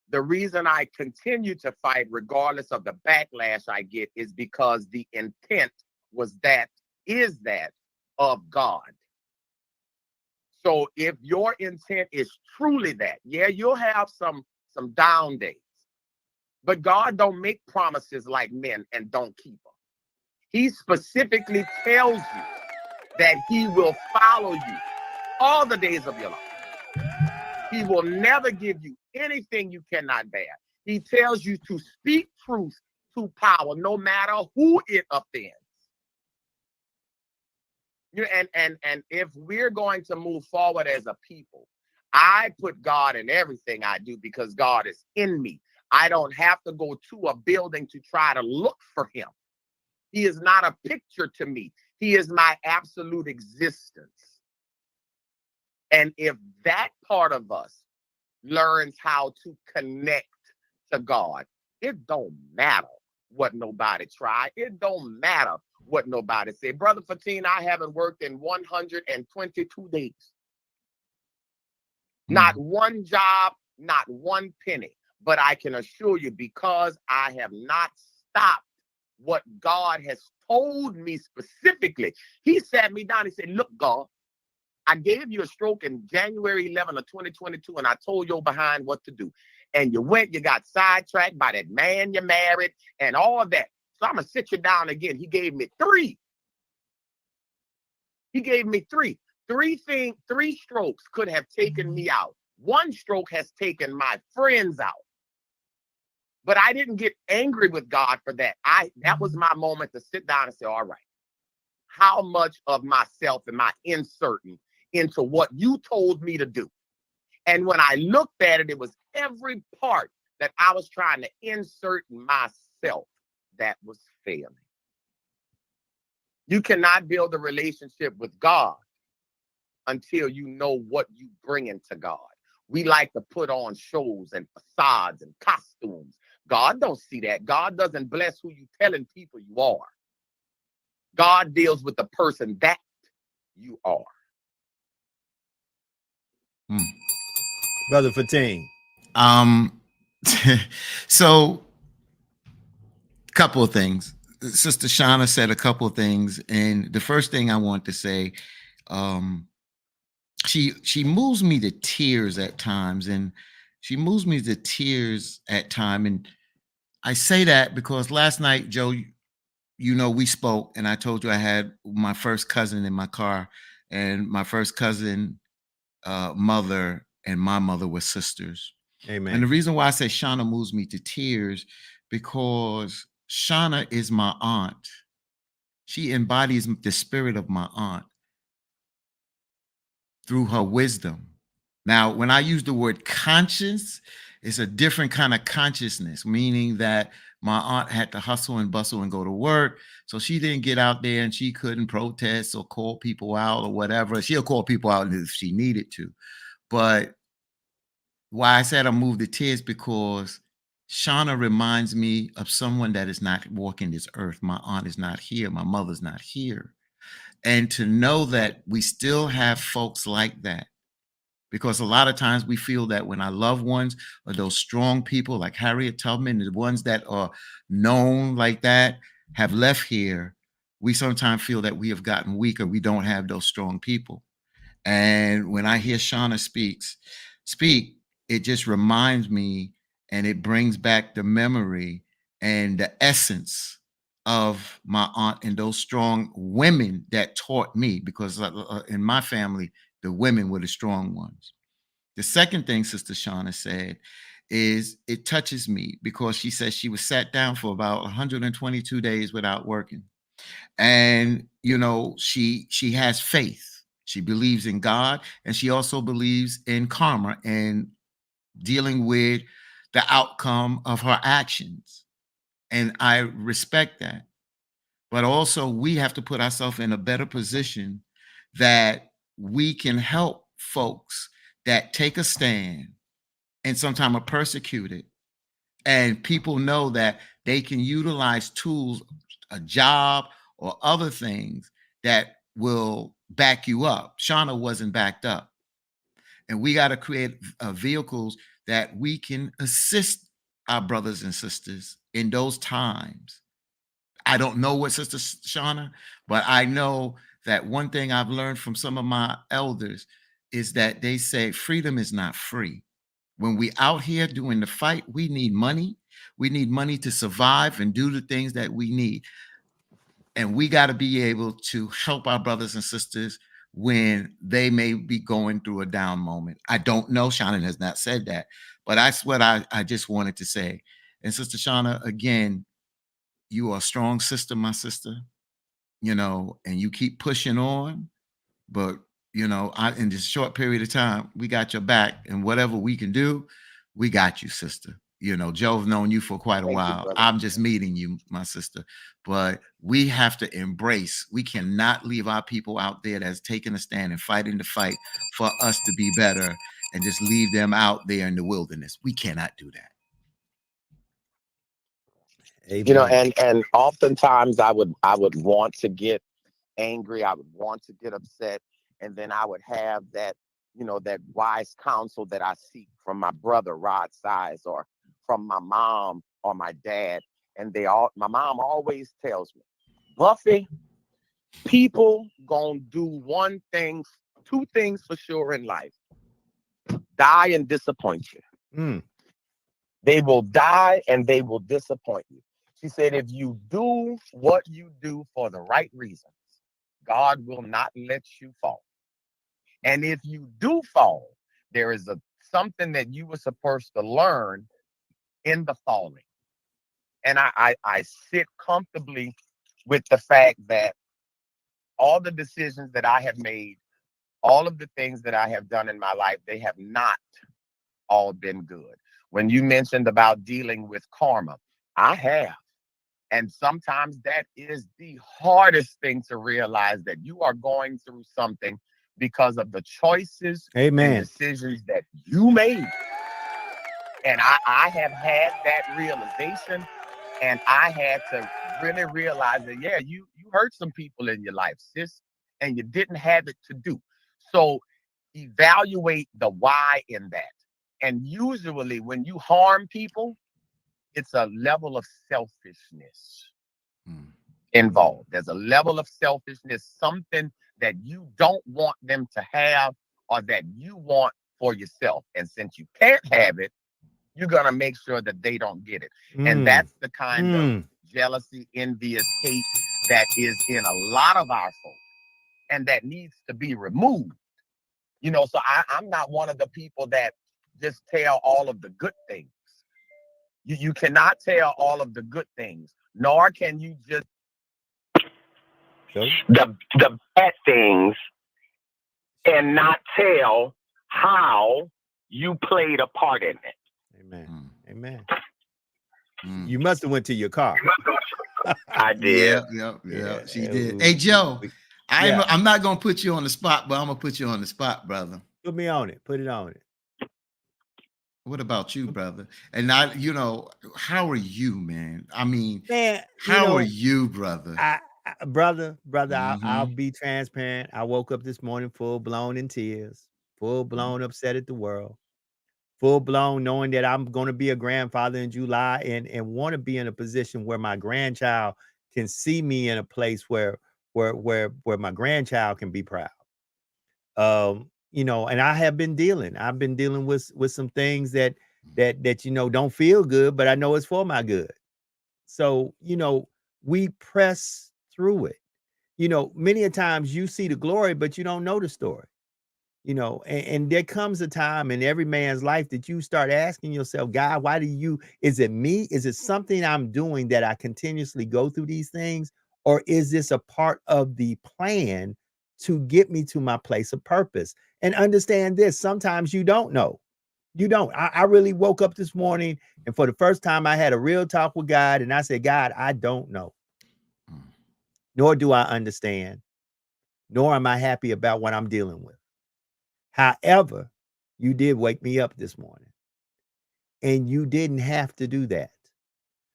the reason I continue to fight regardless of the backlash I get is because the intent is that of God. So if your intent is truly that, yeah, you'll have some down days. But God don't make promises like men and don't keep them. He specifically tells you that he will follow you all the days of your life. He will never give you anything you cannot bear. He tells you to speak truth to power, no matter who it offends. You know, and if we're going to move forward as a people, I put God in everything I do because God is in me. I don't have to go to a building to try to look for him. He is not a picture to me. He is my absolute existence. And if that part of us learns how to connect to God, it don't matter what nobody tried. It don't matter what nobody said. Brother Fatin, I haven't worked in 122 days. Not one job, not one penny. But I can assure you, because I have not stopped what God has told me specifically. He sat me down. He said, look, God, I gave you a stroke in January 11 of 2022, and I told your behind what to do. And you went, you got sidetracked by that man you married and all of that. So I'm going to sit you down again. He gave me three. He gave me three. Three strokes could have taken me out. One stroke has taken my friends out. But I didn't get angry with God for that. That was my moment to sit down and say, all right, how much of myself am I inserting into what you told me to do? And when I looked at it, it was every part that I was trying to insert myself that was failing. You cannot build a relationship with God until you know what you bring into God. We like to put on shows and facades and costumes. God don't see that. God doesn't bless who you telling people you are. God deals with the person that you are. Brother Fatin. So couple of things. Sister Shauna said a couple of things, and the first thing I want to say, she moves me to tears at times, and and I say that because last night, Joe, you know, we spoke, and I told you I had my first cousin in my car, and my first cousin mother and my mother were sisters. Amen. And the reason why I say Shauna moves me to tears, because Shauna is my aunt. She embodies the spirit of my aunt through her wisdom. Now, when I use the word conscience, it's a different kind of consciousness, meaning that my aunt had to hustle and bustle and go to work. So she didn't get out there and she couldn't protest or call people out or whatever. She'll call people out if she needed to. But why I said I moved to tears, because Shauna reminds me of someone that is not walking this earth. My aunt is not here. My mother's not here. And to know that we still have folks like that, because a lot of times we feel that when our loved ones or those strong people like Harriet Tubman, the ones that are known like that, have left here, we sometimes feel that we have gotten weaker. We don't have those strong people. And when I hear Shauna speak, it just reminds me, and it brings back the memory and the essence of my aunt and those strong women that taught me, because in my family, the women were the strong ones. The second thing Sister Shauna said is it touches me, because she says she was sat down for about 122 days without working. And, you know, she has faith. She believes in God, and she also believes in karma and dealing with the outcome of her actions. And I respect that. But also, we have to put ourselves in a better position that we can help folks that take a stand and sometimes are persecuted. And people know that they can utilize tools, a job, or other things that will back you up. Shauna wasn't backed up. And we got to create vehicles that we can assist our brothers and sisters in those times. I don't know what Sister Shauna, but I know that one thing I've learned from some of my elders, is that they say freedom is not free. When we out here doing the fight, we need money. We need money to survive and do the things that we need. And we got to be able to help our brothers and sisters when they may be going through a down moment. I don't know. Shauna has not said that, but that's what I just wanted to say. And Sister Shauna, again, you are a strong sister, my sister, you know, and you keep pushing on. But, you know, in this short period of time, we got your back, and whatever we can do, we got you, sister. You know, Joe's known you for quite a Thank you, while. brother. I'm just meeting you, my sister. But we have to embrace, we cannot leave our people out there that's taking a stand and fighting the fight for us to be better and just leave them out there in the wilderness. We cannot do that. You know, Amen. and oftentimes I would want to get angry, I would want to get upset, and then I would have that, you know, that wise counsel that I seek from my brother Rod Size, or from my mom or my dad. And my mom always tells me, Buffy, people gonna do two things for sure in life: die and disappoint you. Mm. They will die and they will disappoint you. She said, if you do what you do for the right reasons, God will not let you fall. And if you do fall, there is something that you were supposed to learn in the falling. And I sit comfortably with the fact that all the decisions that I have made, all of the things that I have done in my life, they have not all been good. When you mentioned about dealing with karma, I have. And sometimes that is the hardest thing to realize, that you are going through something because of the choices Amen. and decisions that you made. And I have had that realization, and I had to really realize that, yeah, you hurt some people in your life, sis, and you didn't have it to do. So evaluate the why in that. And usually when you harm people, it's a level of selfishness involved. There's a level of selfishness, something that you don't want them to have or that you want for yourself. And since you can't have it, you're going to make sure that they don't get it. And that's the kind of jealousy, envious, hate that is in a lot of our folks, and that needs to be removed. You know, so I'm not one of the people that just tell all of the good things. You cannot tell all of the good things, nor can you just the bad things and not tell how you played a part in it. Amen. Amen. You must have went to your car. I did. Yeah, she did. Hey, Joe, I'm not going to put you on the spot, but I'm going to put you on the spot, brother. Put me on it. Put it on it. What about you, brother? And you know, how are you, man? I mean, man, how are you, brother? Brother, I'll be transparent. I woke up this morning full blown in tears, full blown upset at the world, full blown knowing that I'm going to be a grandfather in July, and want to be in a position where my grandchild can see me in a place where my grandchild can be proud. You know, and I've been dealing with some things that you know don't feel good, but I know it's for my good. So, you know, we press through it. You know, many a times you see the glory, but you don't know the story. You know, and there comes a time in every man's life that you start asking yourself, God, why is it me? Is it something I'm doing that I continuously go through these things? Or is this a part of the plan to get me to my place of purpose? And understand this, sometimes you don't know. You don't. I really woke up this morning, and for the first time I had a real talk with God, and I said, God, I don't know. Nor do I understand, nor am I happy about what I'm dealing with. However, you did wake me up this morning, and you didn't have to do that.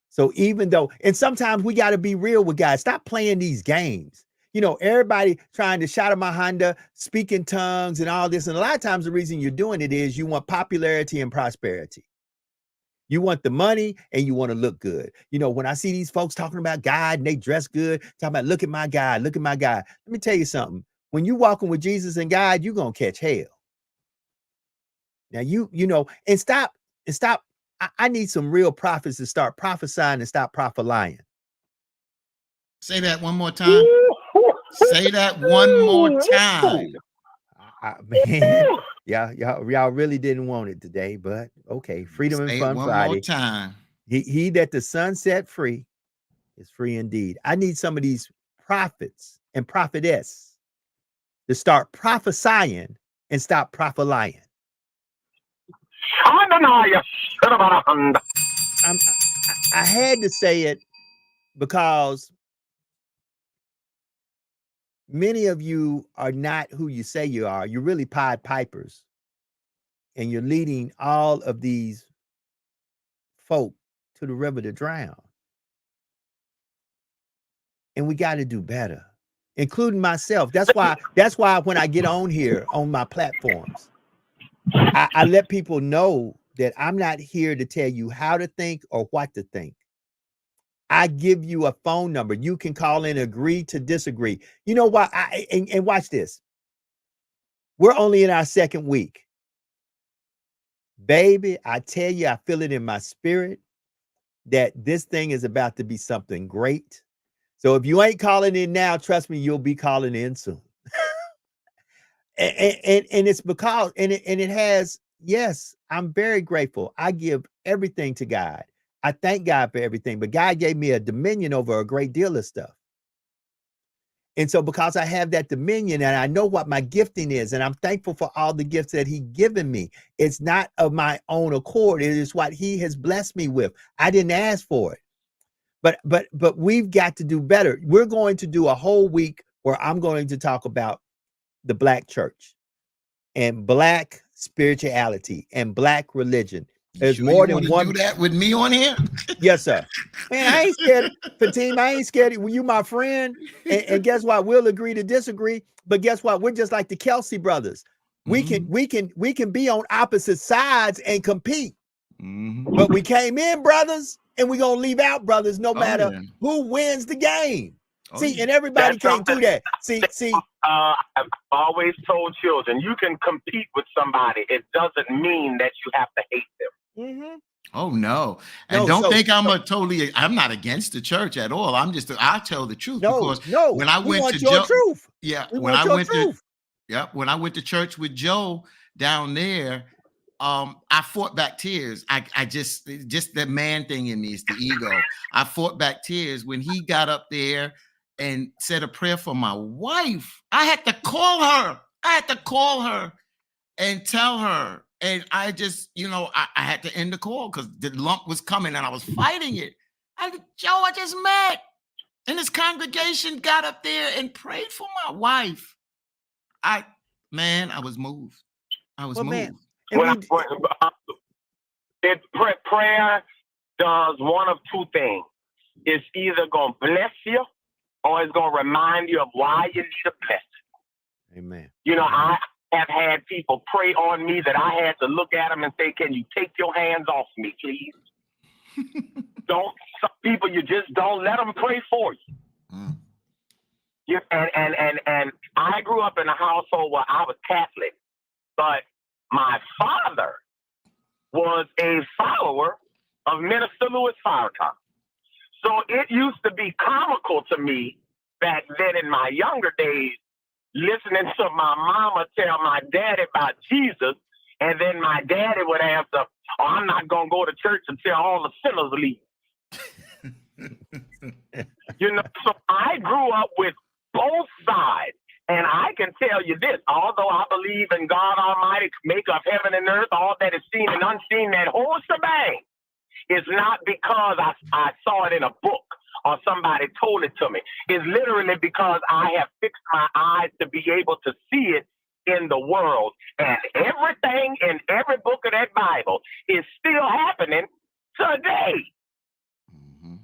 So even though, and sometimes we got to be real with God. Stop playing these games. You know, everybody trying to shout at my Honda, speak in tongues and all this. And a lot of times the reason you're doing it is you want popularity and prosperity. You want the money and you want to look good. You know, when I see these folks talking about God and they dress good, talking about, look at my God, look at my God. Let me tell you something. When you walking with Jesus and God, you're going to catch hell. Now you know, and stop. I need some real prophets to start prophesying and stop prophesying. Say that one more time. Say that one more time. Man, y'all really didn't want it today, but okay. Freedom and Say it Fun one Friday. more time. He that the sun set free is free indeed. I need some of these prophets and prophetess to start prophesying and stop prophesying. I had to say it because many of you are not who you say you are. You're really Pied Pipers, and you're leading all of these folk to the river to drown. And we got to do better, including myself. That's why when I get on here on my platforms, I let people know that I'm not here to tell you how to think or what to think. I give you a phone number. You can call in, agree to disagree. You know what? And watch this. We're only in our second week. Baby, I tell you, I feel it in my spirit that this thing is about to be something great. So if you ain't calling in now, trust me, you'll be calling in soon. and it's because, and it has, yes, I'm very grateful. I give everything to God. I thank God for everything, but God gave me a dominion over a great deal of stuff. And so because I have that dominion and I know what my gifting is, and I'm thankful for all the gifts that He's given me, it's not of my own accord. It is what He has blessed me with. I didn't ask for it. But we've got to do better. We're going to do a whole week where I'm going to talk about the Black church and Black spirituality and Black religion. There's more than one. Do that with me on here? Yes, sir. Man, I ain't scared, Fatima. I ain't scared. You my friend. And guess what? We'll agree to disagree. But guess what? We're just like the Kelsey brothers. We can be on opposite sides and compete. But we came in brothers, and we're gonna leave out brothers no matter who wins the game. And everybody can't do that. I've always told children, you can compete with somebody. It doesn't mean that you have to hate them. Oh no. And don't think I'm not against the church at all. I tell the truth because when I went to Joe, truth. When I went to church with Joe down there, I fought back tears. I just the man thing in me is the ego. I fought back tears when he got up there and said a prayer for my wife. I had to call her and tell her. And I just, I had to end the call because the lump was coming and I was fighting it. Joe, I just met. And this congregation got up there and prayed for my wife. I was moved. I was moved. Prayer does one of two things. It's either going to bless you or it's going to remind you of why you need a blessing. Amen. I have had people pray on me that I had to look at them and say, can you take your hands off me, please? Some people, you just don't let them pray for you. And I grew up in a household where I was Catholic, but my father was a follower of Minister Louis Farrakhan. So it used to be comical to me back then in my younger days, listening to my mama tell my daddy about Jesus, and then my daddy would answer, I'm not going to go to church until all the sinners leave. So I grew up with both sides. And I can tell you this, although I believe in God Almighty, maker of heaven and earth, all that is seen and unseen, that whole shebang is not because I saw it in a book or somebody told it to me. It's literally because I have fixed my eyes to be able to see it in the world. And everything in every book of that Bible is still happening today.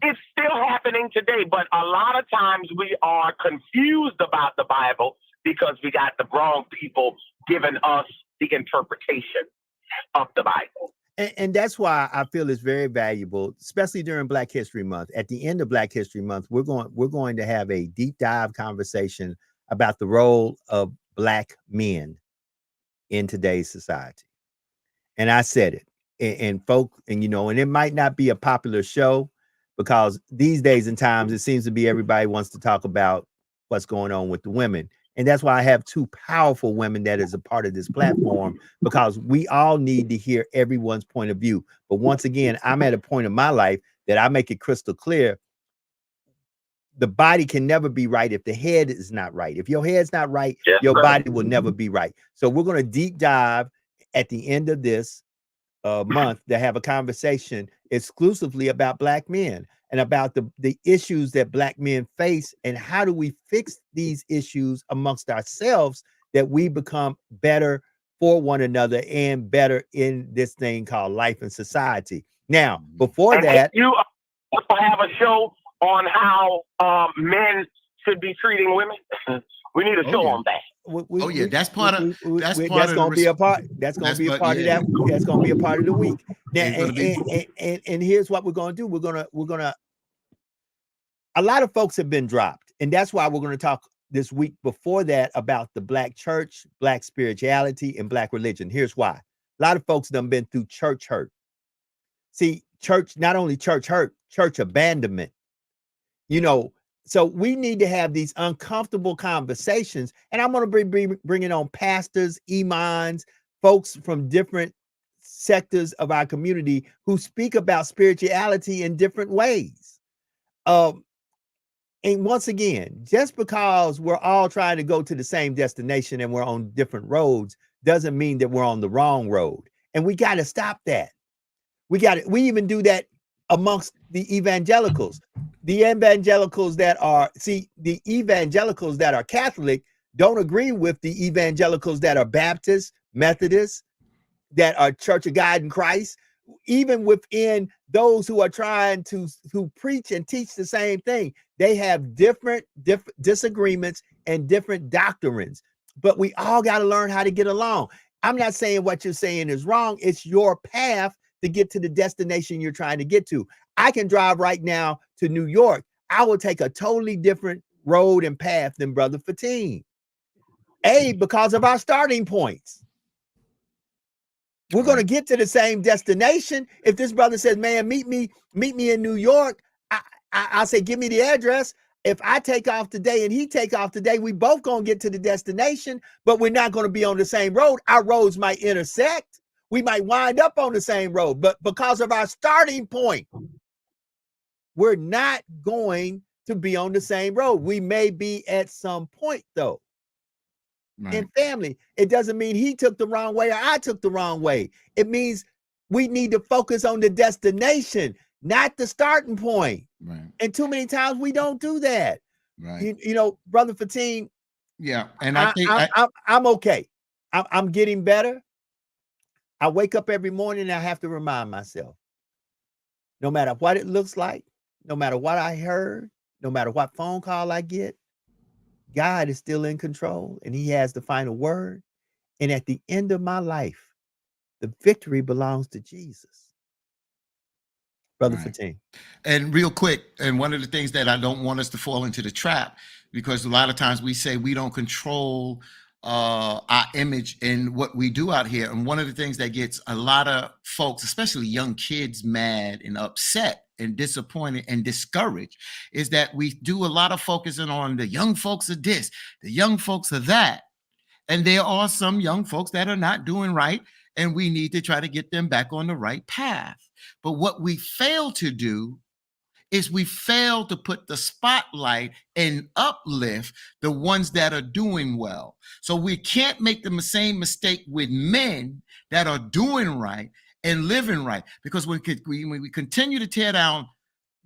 It's still happening today, but a lot of times we are confused about the Bible because we got the wrong people giving us the interpretation of the Bible. And that's why I feel it's very valuable, especially during Black History Month. At the end of Black History Month, we're going to have a deep dive conversation about the role of Black men in today's society. and I said it. And folk, and and it might not be a popular show because these days and times it seems to be everybody wants to talk about what's going on with the women. And that's why I have two powerful women that is a part of this platform, because we all need to hear everyone's point of view. But once again, I'm at a point in my life that I make it crystal clear. The body can never be right if the head is not right. If your head's not right, Yes, your sir. body will never be right. So we're going to deep dive at the end of this month to have a conversation exclusively about Black men and about the issues that Black men face, and how do we fix these issues amongst ourselves that we become better for one another and better in this thing called life and society. Now, before And that, you also have a show on how men should be treating women. We need a show on that. That's part of that's going to be a part. That's going to be a part of that. That's going to be a part of the week. Now, and here's what we're going to do. We're gonna. A lot of folks have been dropped, and that's why we're going to talk this week before that about the Black church, Black spirituality, and Black religion. Here's why. A lot of folks done been through church hurt. See, church, not only church hurt, church abandonment. So we need to have these uncomfortable conversations, and I'm going to be bringing on pastors, imams, folks from different sectors of our community who speak about spirituality in different ways. And once again, just because we're all trying to go to the same destination and we're on different roads doesn't mean that we're on the wrong road. And we got to stop that. We even do that amongst the evangelicals. The evangelicals that are Catholic don't agree with the evangelicals that are Baptist, Methodist, that are Church of God in Christ. Even within those who are trying to preach and teach the same thing, they have different disagreements and different doctrines. But we all got to learn how to get along. I'm not saying what you're saying is wrong. It's your path to get to the destination you're trying to get to. I can drive right now to New York. I will take a totally different road and path than Brother Fatim. Because of our starting points. We're going to get to the same destination. If this brother says, man, meet me in New York, I'll say, give me the address. If I take off today and he take off today, we both going to get to the destination, but we're not going to be on the same road. Our roads might intersect. We might wind up on the same road, but because of our starting point, we're not going to be on the same road. We may be at some point, though. Right. In family, it doesn't mean he took the wrong way or I took the wrong way. It means we need to focus on the destination, not the starting point. Right. And too many times we don't do that. Right. Brother Fatim. Yeah. And I think I'm okay. I'm getting better. I wake up every morning and I have to remind myself, no matter what it looks like, no matter what I heard, no matter what phone call I get, God is still in control and he has the final word. And at the end of my life, the victory belongs to Jesus. Brother Fatim. And real quick, and one of the things that I don't want us to fall into the trap, because a lot of times we say we don't control our image in what we do out here. And one of the things that gets a lot of folks, especially young kids, mad and upset and disappointed and discouraged is that we do a lot of focusing on the young folks of this, the young folks of that. And there are some young folks that are not doing right, and we need to try to get them back on the right path. But what we fail to do is we fail to put the spotlight and uplift the ones that are doing well. So we can't make the same mistake with men that are doing right and living right, because when we continue to tear down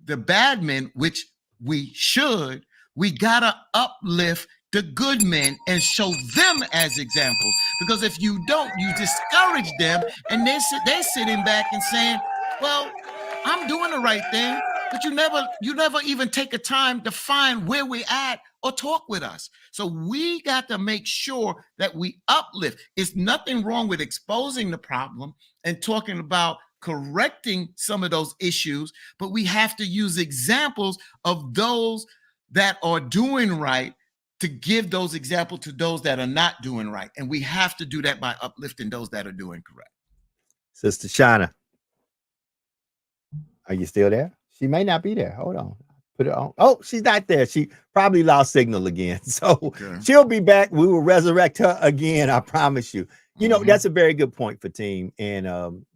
the bad men, which we should, we gotta uplift the good men and show them as examples. Because if you don't, you discourage them, and they're sitting back and saying, well, I'm doing the right thing, but you never even take a time to find where we're at or talk with us. So we got to make sure that we uplift. It's nothing wrong with exposing the problem and talking about correcting some of those issues, but we have to use examples of those that are doing right to give those examples to those that are not doing right. And we have to do that by uplifting those that are doing correct. Sister Shauna, are you still there? She may not be there. Hold on. Put it on. Oh, she's not there. She probably lost signal again. So Okay. she'll be back. We will resurrect her again. I promise you. You know, Mhm. that's a very good point for team. And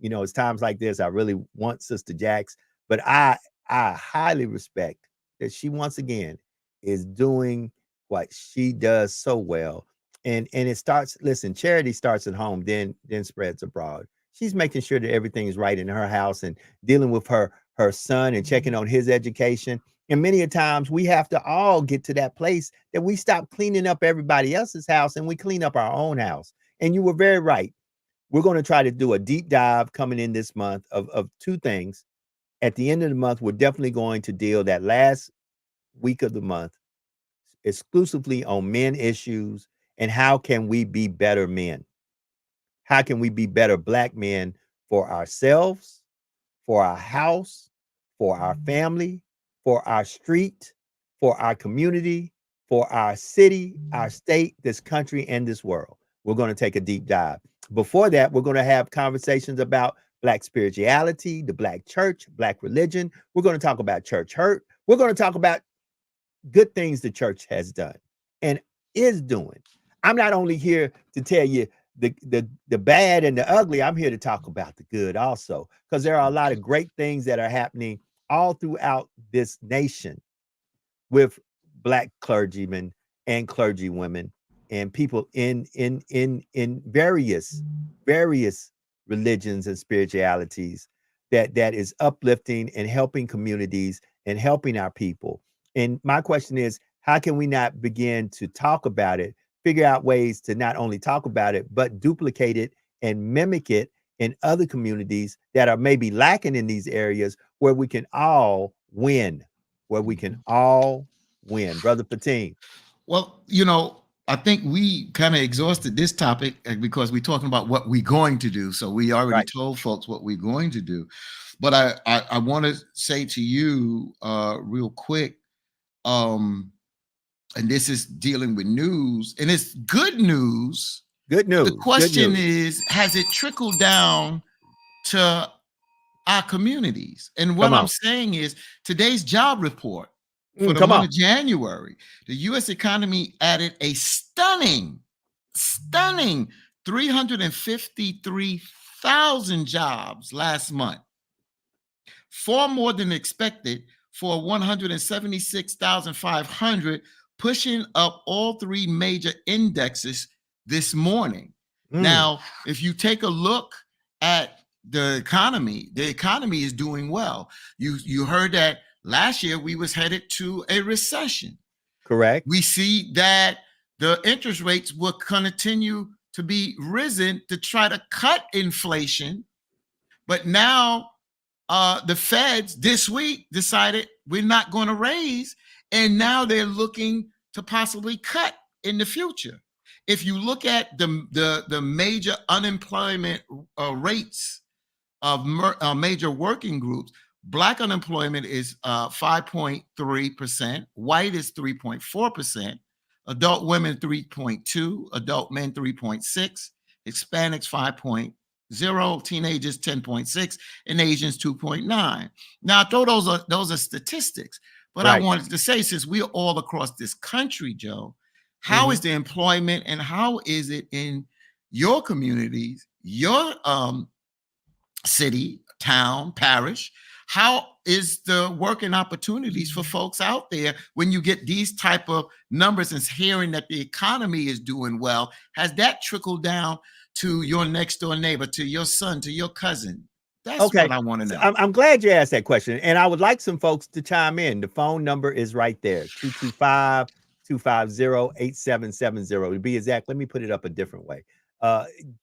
you know, it's times like this, I really want Sister Jax, but I highly respect that she once again is doing what she does so well. And it starts, listen, charity starts at home, then spreads abroad. She's making sure that everything is right in her house and dealing with her son and checking on his education. And many a times we have to all get to that place that we stop cleaning up everybody else's house and we clean up our own house. And you were very right. We're going to try to do a deep dive coming in this month of two things. At the end of the month, we're definitely going to deal that last week of the month exclusively on men issues and how can we be better men? How can we be better Black men for ourselves, for our house, for our family, for our street, for our community, for our city, our state, this country, and this world? We're going to take a deep dive. Before that, we're going to have conversations about Black spirituality, the Black church, Black religion. We're going to talk about church hurt. We're going to talk about good things the church has done and is doing. I'm not only here to tell you the bad and the ugly. I'm here to talk about the good also, because there are a lot of great things that are happening all throughout this nation with Black clergymen and clergywomen and people in various religions and spiritualities that is uplifting and helping communities and helping our people. And my question is, how can we not begin to talk about it, figure out ways to not only talk about it, but duplicate it and mimic it in other communities that are maybe lacking in these areas where we can all win, Brother Patine. Well, you know, I think we kind of exhausted this topic because we're talking about what we're going to do. So we already Right. told folks what we're going to do. But I want to say to you real quick, and this is dealing with news, and it's good news. Good news. The question is, has it trickled down to our communities? And what I'm saying is, today's job report for the month of January, the U.S. economy added a stunning 353,000 jobs last month, far more than expected for 176,500, pushing up all three major indexes this morning. Now, if you take a look at the economy is doing well. You heard that last year we was headed to a recession. Correct. We see that the interest rates will continue to be risen to try to cut inflation. But now the Feds this week decided we're not going to raise, and now they're looking to possibly cut in the future. If you look at the major unemployment rates of major working groups, Black unemployment is 5.3%, white is 3.4%, adult women 3.2%, adult men 3.6%, Hispanics 5.0%, teenagers 10.6%, and Asians 2.9%. Now, those are statistics, but I wanted to say, since we're all across this country, Joe, how is the employment and how is it in your communities, your city, town, parish? How is the working opportunities for folks out there when you get these type of numbers and hearing that the economy is doing well? Has that trickled down to your next door neighbor, to your son, to your cousin? That's what I want to know. I'm glad you asked that question. And I would like some folks to chime in. The phone number is right there, 225-250-8770. To be exact, let me put it up a different way.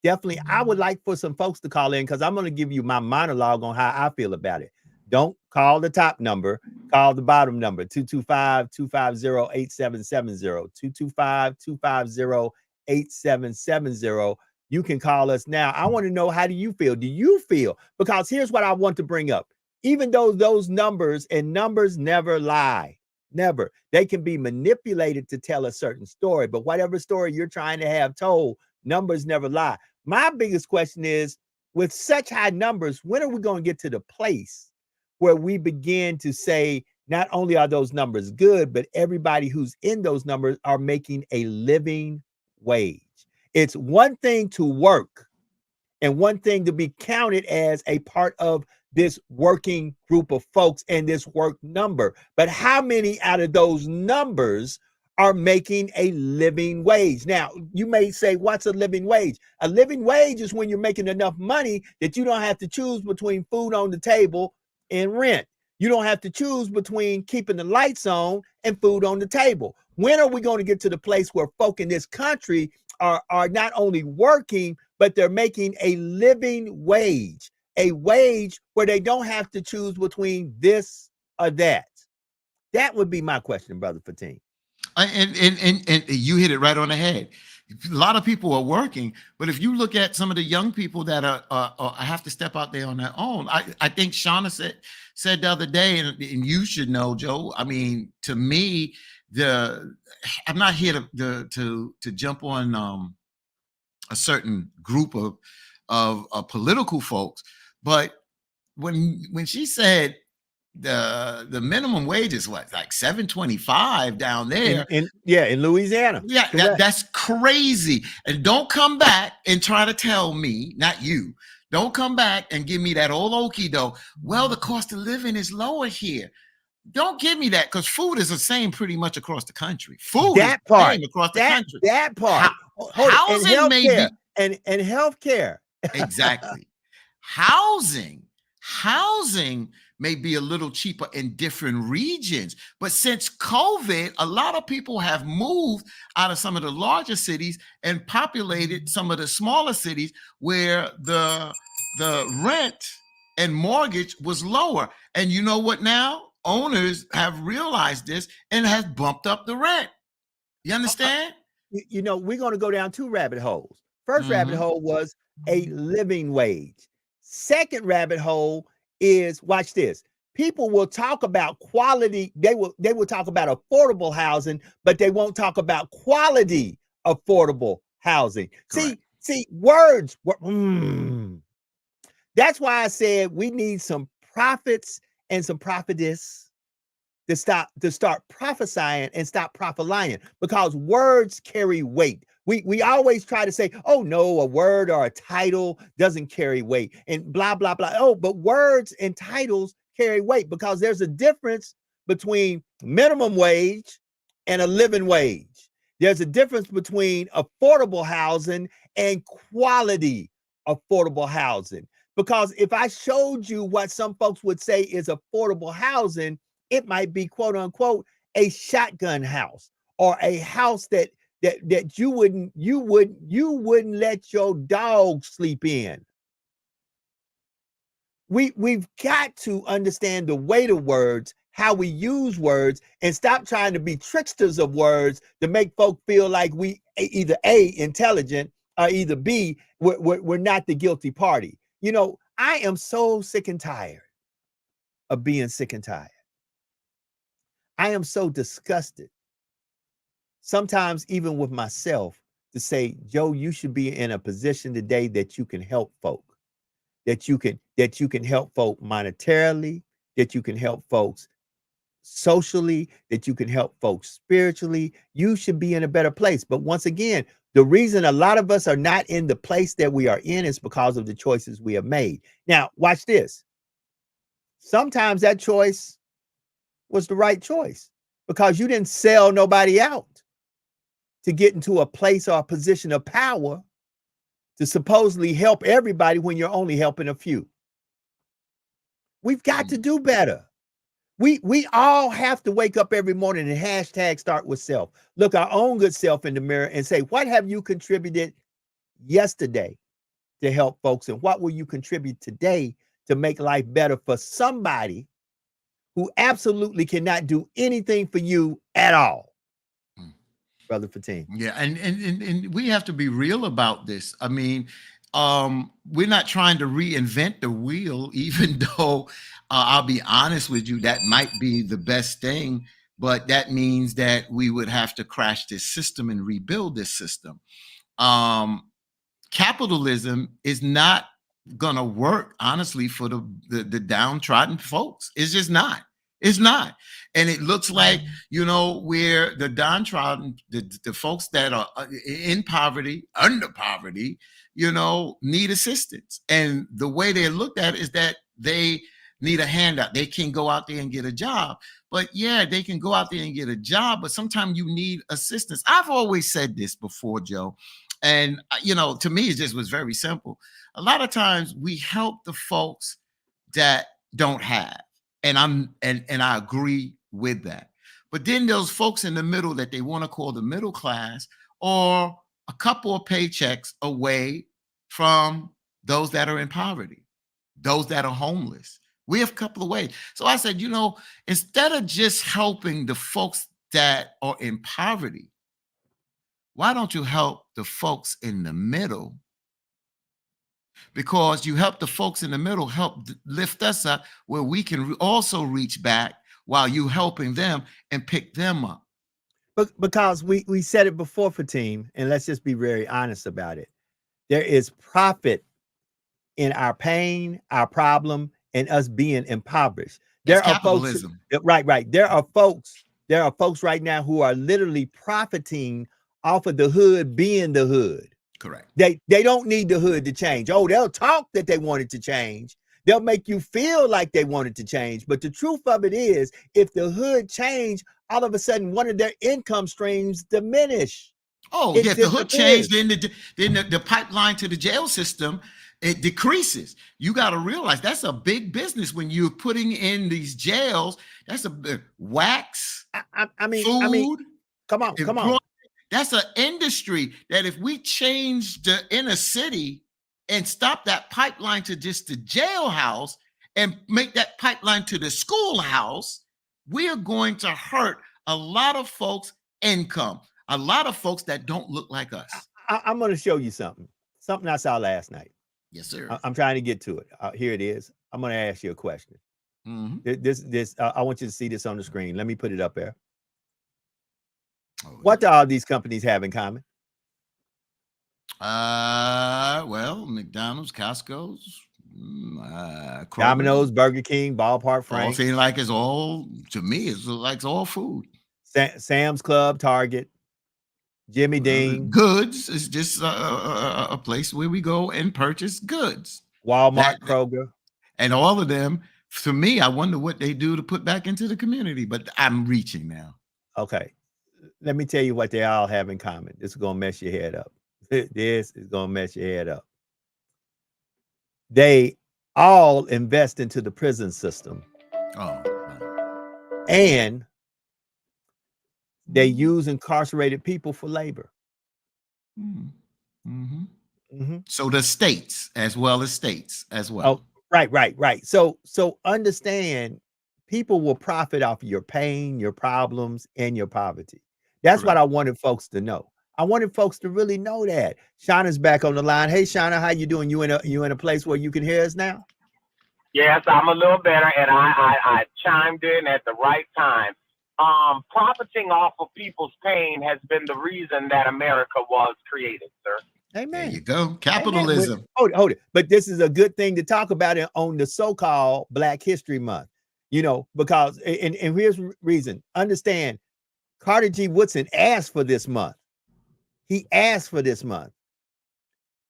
Definitely, I would like for some folks to call in because I'm going to give you my monologue on how I feel about it. Don't call the top number, call the bottom number, 225-250-8770, 225-250-8770. You can call us now. I want to know, how do you feel? Do you feel? Because here's what I want to bring up. Even though those numbers never lie, never. They can be manipulated to tell a certain story, but whatever story you're trying to have told, numbers never lie. My biggest question is, with such high numbers, when are we going to get to the place where we begin to say, not only are those numbers good, but everybody who's in those numbers are making a living wage? It's one thing to work and one thing to be counted as a part of this working group of folks and this work number. But how many out of those numbers are making a living wage? Now, you may say, what's a living wage? A living wage is when you're making enough money that you don't have to choose between food on the table and rent. You don't have to choose between keeping the lights on and food on the table. When are we going to get to the place where folk in this country are not only working, but they're making a living wage, a wage where they don't have to choose between this or that? That would be my question, Brother Fatim. And you hit it right on the head. A lot of people are working, but if you look at some of the young people that are have to step out there on their own, I think Shauna said the other day, and you should know, Joe. I mean, to me, I'm not here to jump on a certain group of political folks, but when she said the minimum wage is what, like $7.25 down there. In Louisiana. Yeah, that's crazy. And don't come back and try to tell me, not you, don't come back and give me that old okie doke. Well, the cost of living is lower here. Don't give me that, because food is the same pretty much across the country. Food that is part, the same across the country. That part. Housing may be, and healthcare. Exactly. Housing may be a little cheaper in different regions, but since COVID, a lot of people have moved out of some of the larger cities and populated some of the smaller cities where the rent and mortgage was lower. And you know what now? Owners have realized this and has bumped up the rent. You understand? You know, we're going to go down two rabbit holes. First rabbit hole was a living wage. Second rabbit hole is, watch this. People will talk about quality. They will talk about affordable housing, but they won't talk about quality affordable housing. Correct. See, words. That's why I said we need some prophets and some prophetess to start prophesying and stop prophet-lying, because words carry weight. We always try to say, oh no, a word or a title doesn't carry weight and blah, blah, blah. Oh, but words and titles carry weight, because there's a difference between minimum wage and a living wage. There's a difference between affordable housing and quality affordable housing. Because if I showed you what some folks would say is affordable housing, it might be, quote unquote, a shotgun house, or a house that you wouldn't let your dog sleep in. We've got to understand the weight of words, how we use words, and stop trying to be tricksters of words to make folk feel like we either A, intelligent, or either B, we're not the guilty party. You know, I am so sick and tired of being sick and tired. I am so disgusted, sometimes even with myself, to say, Joe, you should be in a position today that you can help folk, that you can help folk monetarily, that you can help folks socially, that you can help folks spiritually. You should be in a better place. But once again, the reason a lot of us are not in the place that we are in is because of the choices we have made. Now, watch this. Sometimes that choice was the right choice, because you didn't sell nobody out to get into a place or a position of power to supposedly help everybody when you're only helping a few. We've got to do better. We all have to wake up every morning and hashtag start with self. Look our own good self in the mirror and say, what have you contributed yesterday to help folks? And what will you contribute today to make life better for somebody who absolutely cannot do anything for you at all? Brother Fatim. Yeah, and we have to be real about this. I mean, we're not trying to reinvent the wheel, even though I'll be honest with you, that might be the best thing, but that means that we would have to crash this system and rebuild this system. Capitalism is not gonna work, honestly, for the downtrodden folks. It's just not. It's not. And it looks like, where the downtrodden, the folks that are in poverty, under poverty, need assistance. And the way they're looked at is that they need a handout. They can go out there and get a job. But yeah, they can go out there and get a job, but sometimes you need assistance. I've always said this before, Joe. And, to me, it just was very simple. A lot of times we help the folks that don't have. And I agree with that. But then those folks in the middle that they want to call the middle class, or a couple of paychecks away from those that are in poverty, those that are homeless. We have a couple of ways. So I said, instead of just helping the folks that are in poverty, why don't you help the folks in the middle? Because you help the folks in the middle, help lift us up where we can also reach back while you helping them and pick them up. But because we said it before, Fatim, and let's just be very honest about it. There is profit in our pain, our problem, and us being impoverished. There It's are capitalism. folks, right. There are folks right now who are literally profiting off of the hood being the hood. Correct. They don't need the hood to change. Oh, they'll talk that they want it to change. They'll make you feel like they want it to change. But the truth of it is, if the hood change, all of a sudden one of their income streams diminish. Oh, yeah, if the hood changed, then the pipeline to the jail system, it decreases. You got to realize that's a big business when you're putting in these jails. That's a wax, I mean, food. Come on. That's an industry that if we change the inner city and stop that pipeline to just the jailhouse and make that pipeline to the schoolhouse, we are going to hurt a lot of folks' income, a lot of folks that don't look like us. I'm going to show you something I saw last night. Yes, sir. I'm trying to get to it. Here it is. I'm going to ask you a question. Mm-hmm. I want you to see this on the screen. Let me put it up there. Oh, what do all these companies have in common? Well, McDonald's, Costco's, Domino's, Burger King, Ballpark Frank. All seem like it's all, to me, it's like it's all food. Sam's Club, Target, Jimmy Dean. Goods is just a place where we go and purchase goods. Walmart, Kroger. And all of them, to me, I wonder what they do to put back into the community, but I'm reaching now. Okay. Let me tell you what they all have in common. This is going to mess your head up. This is going to mess your head up. They all invest into the prison system. Oh. And they use incarcerated people for labor. Mm-hmm. Mm-hmm. So the states as well. Oh, right. So understand, people will profit off of your pain, your problems, and your poverty. That's what I wanted folks to know. I wanted folks to really know that. Shauna's back on the line. Hey, Shauna, how you doing? You in a place where you can hear us now? Yes, I'm a little better, and I chimed in at the right time. Profiting off of people's pain has been the reason that America was created, sir. Amen. There you go. Capitalism. Hold it. But this is a good thing to talk about it on the so-called Black History Month. Because and here's the reason. Understand, Carter G. Woodson asked for this month. He asked for this month.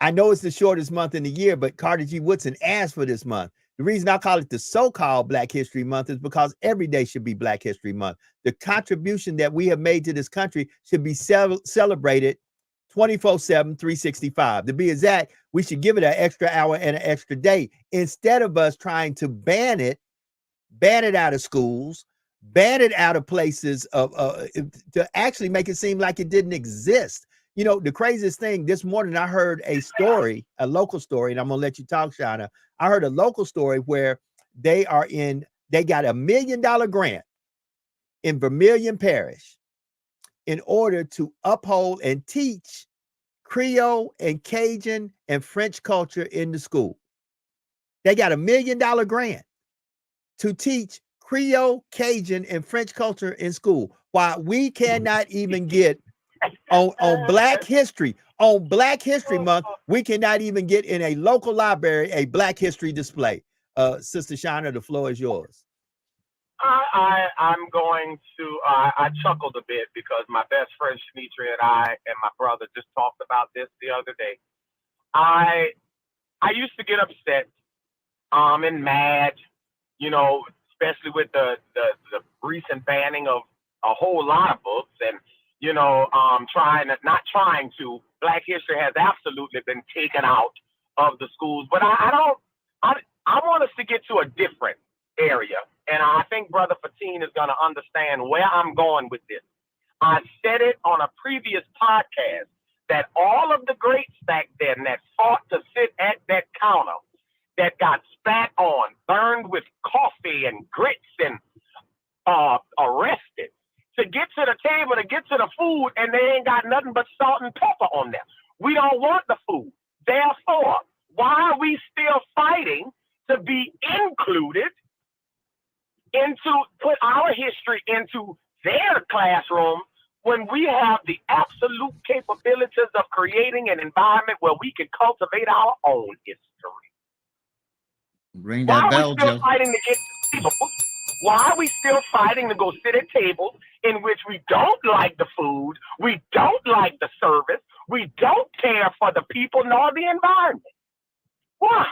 I know it's the shortest month in the year, but Carter G. Woodson asked for this month. The reason I call it the so-called Black History Month is because every day should be Black History Month. The contribution that we have made to this country should be celebrated 24/7, 365. To be exact, we should give it an extra hour and an extra day instead of us trying to ban it out of schools, ban it out of places to actually make it seem like it didn't exist. The craziest thing, this morning I heard a local story, and I'm gonna let you talk, Shauna. I heard a local story where they got $1 million grant in Vermilion Parish in order to uphold and teach Creole and Cajun and French culture in the school. They got $1 million grant to teach Creole, Cajun, and French culture in school, while we cannot even get on Black History. On Black History Month, we cannot even get in a local library a Black History display. Sister Shauna, the floor is yours. I'm going to. I chuckled a bit because my best friend Shanitra and I and my brother just talked about this the other day. I used to get upset, and mad, you know, especially with the recent banning of a whole lot of books, and you know, not trying to. Black history has absolutely been taken out of the schools, but I want us to get to a different area, and I think Brother Fatin is going to understand where I'm going with this. I said it on a previous podcast that all of the greats back then that fought to sit at that counter, that got spat on, burned with coffee and grits, and arrested to get to the table, to get to the food, and they ain't got nothing but salt and pepper on them. We don't want the food. Therefore, why are we still fighting to be included into, put our history into their classroom when we have the absolute capabilities of creating an environment where we can cultivate our own history? Ring Why that are bell, we still Joe. fighting to get tables? Why are we still fighting to go sit at tables in which we don't like the food, we don't like the service, we don't care for the people nor the environment? Why?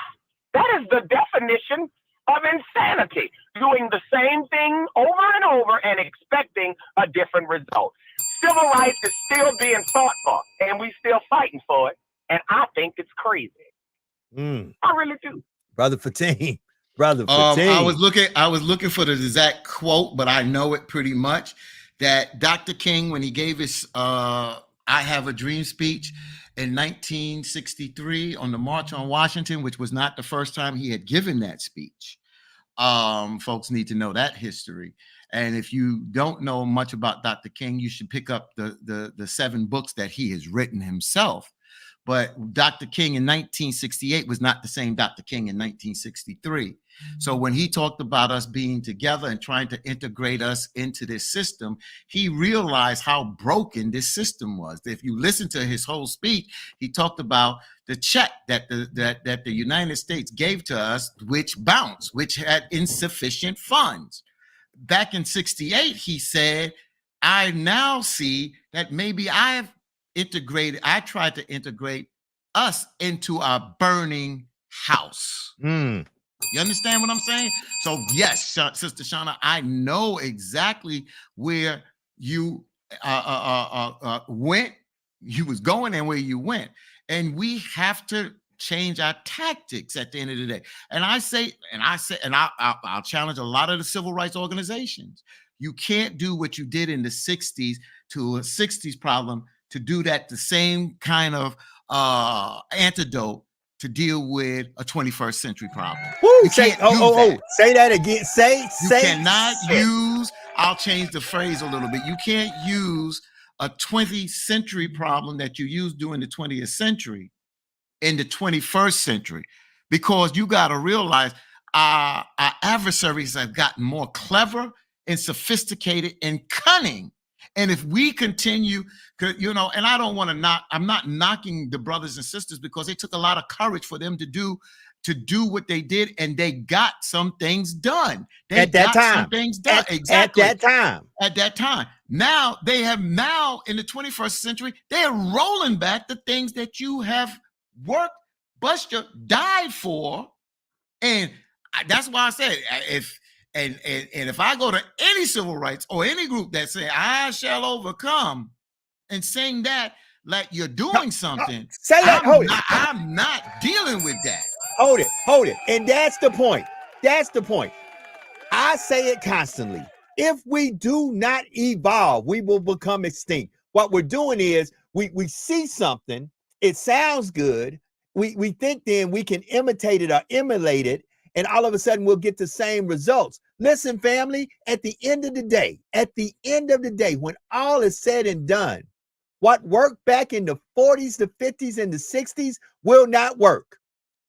That is the definition of insanity. Doing the same thing over and over and expecting a different result. Civil rights is still being fought for, and we still fighting for it. And I think it's crazy. I really do. Brother Fatin. Brother Fatin. I was looking for the exact quote, but I know it pretty much. That Dr. King, when he gave his "I Have a Dream" speech in 1963 on the March on Washington, which was not the first time he had given that speech. Folks need to know that history. And if you don't know much about Dr. King, you should pick up the 7 books that he has written himself. But Dr. King in 1968 was not the same Dr. King in 1963. So when he talked about us being together and trying to integrate us into this system, he realized how broken this system was. If you listen to his whole speech, he talked about the check that the United States gave to us, which bounced, which had insufficient funds. Back in 68, he said, I now see that maybe I tried to integrate us into a burning house. You understand what I'm saying? So yes, Sister Shauna, I know exactly where you went, you was going and where you went. And we have to change our tactics at the end of the day. And I'll challenge a lot of the civil rights organizations. You can't do what you did in the 60s to a 60s problem to do that the same kind of antidote to deal with a 21st century problem. Woo, say that again. I'll change the phrase a little bit. You can't use a 20th century problem that you used during the 20th century in the 21st century, because you got to realize our adversaries have gotten more clever and sophisticated and cunning. And if we continue, and I don't want to I'm not knocking the brothers and sisters, because it took a lot of courage for them to do what they did, and they got some things done. At that time. Now in the 21st century, they are rolling back the things that you have worked, died for. And that's why I said, if I go to any civil rights or any group that say I shall overcome and sing that like you're doing something, say that. I'm not dealing with that. Hold it. And that's the point. I say it constantly. If we do not evolve, we will become extinct. What we're doing is we see something, it sounds good. We think then we can imitate it or emulate it, and all of a sudden we'll get the same results. Listen, family, at the end of the day, when all is said and done, what worked back in the 40s, the 50s, and the 60s will not work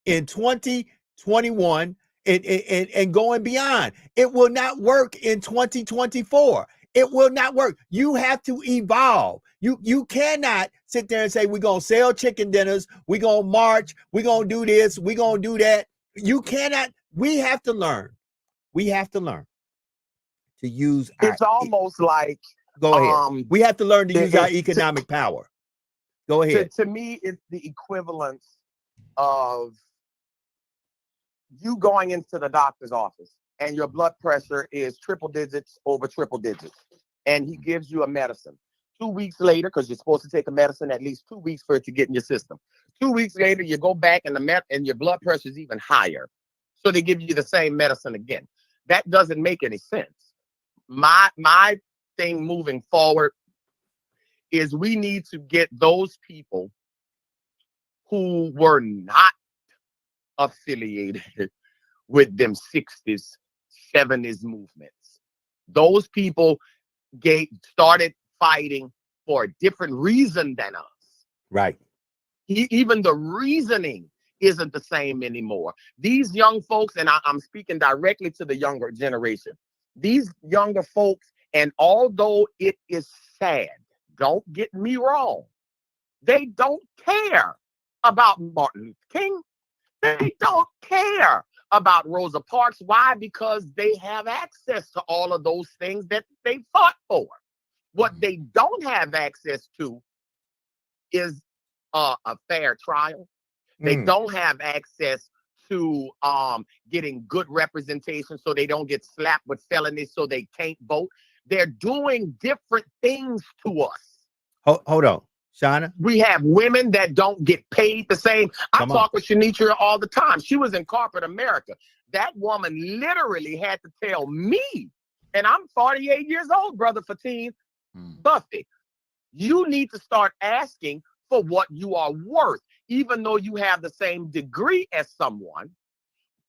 in 2021 and going beyond. It will not work in 2024. It will not work. You have to evolve. You cannot sit there and say, we're going to sell chicken dinners. We're going to march. We're going to do this. We're going to do that. You cannot. We have to learn. We have to learn to use. It's almost like, go ahead. We have to learn to use our economic power. Go ahead. To me, it's the equivalence of you going into the doctor's office and your blood pressure is triple digits over triple digits. And he gives you a medicine. 2 weeks later, because you're supposed to take a medicine at least 2 weeks for it to get in your system. 2 weeks later, you go back and your blood pressure is even higher. So they give you the same medicine again. That doesn't make any sense. My thing moving forward is we need to get those people who were not affiliated with them 60s, 70s movements. Those people started fighting for a different reason than us. Right. Even the reasoning isn't the same anymore. These young folks, and I'm speaking directly to the younger generation, these younger folks, and although it is sad, don't get me wrong, they don't care about Martin Luther King. They don't care about Rosa Parks. Why? Because they have access to all of those things that they fought for. What they don't have access to is a fair trial. They don't have access to getting good representation so they don't get slapped with felonies so they can't vote. They're doing different things to us. Hold on, Shauna. We have women that don't get paid the same. I talk with Shanitra all the time. She was in corporate America. That woman literally had to tell me, and I'm 48 years old, Brother Fatin, Buffy, you need to start asking for what you are worth. Even though you have the same degree as someone,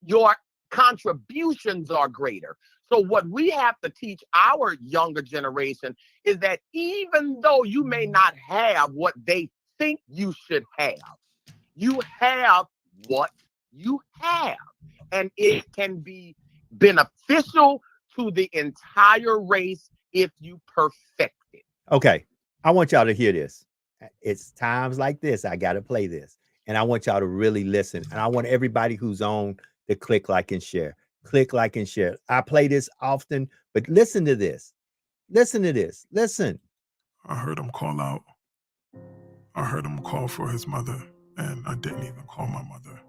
your contributions are greater. So what we have to teach our younger generation is that even though you may not have what they think you should have, you have what you have. And it can be beneficial to the entire race if you perfect it. Okay. I want y'all to hear this. It's times like this. I got to play this. And I want y'all to really listen. And I want everybody who's on to click, like, and share. Click, like, and share. I play this often, but listen to this. Listen to this. Listen. I heard him call out. I heard him call for his mother, and I didn't even call my mother.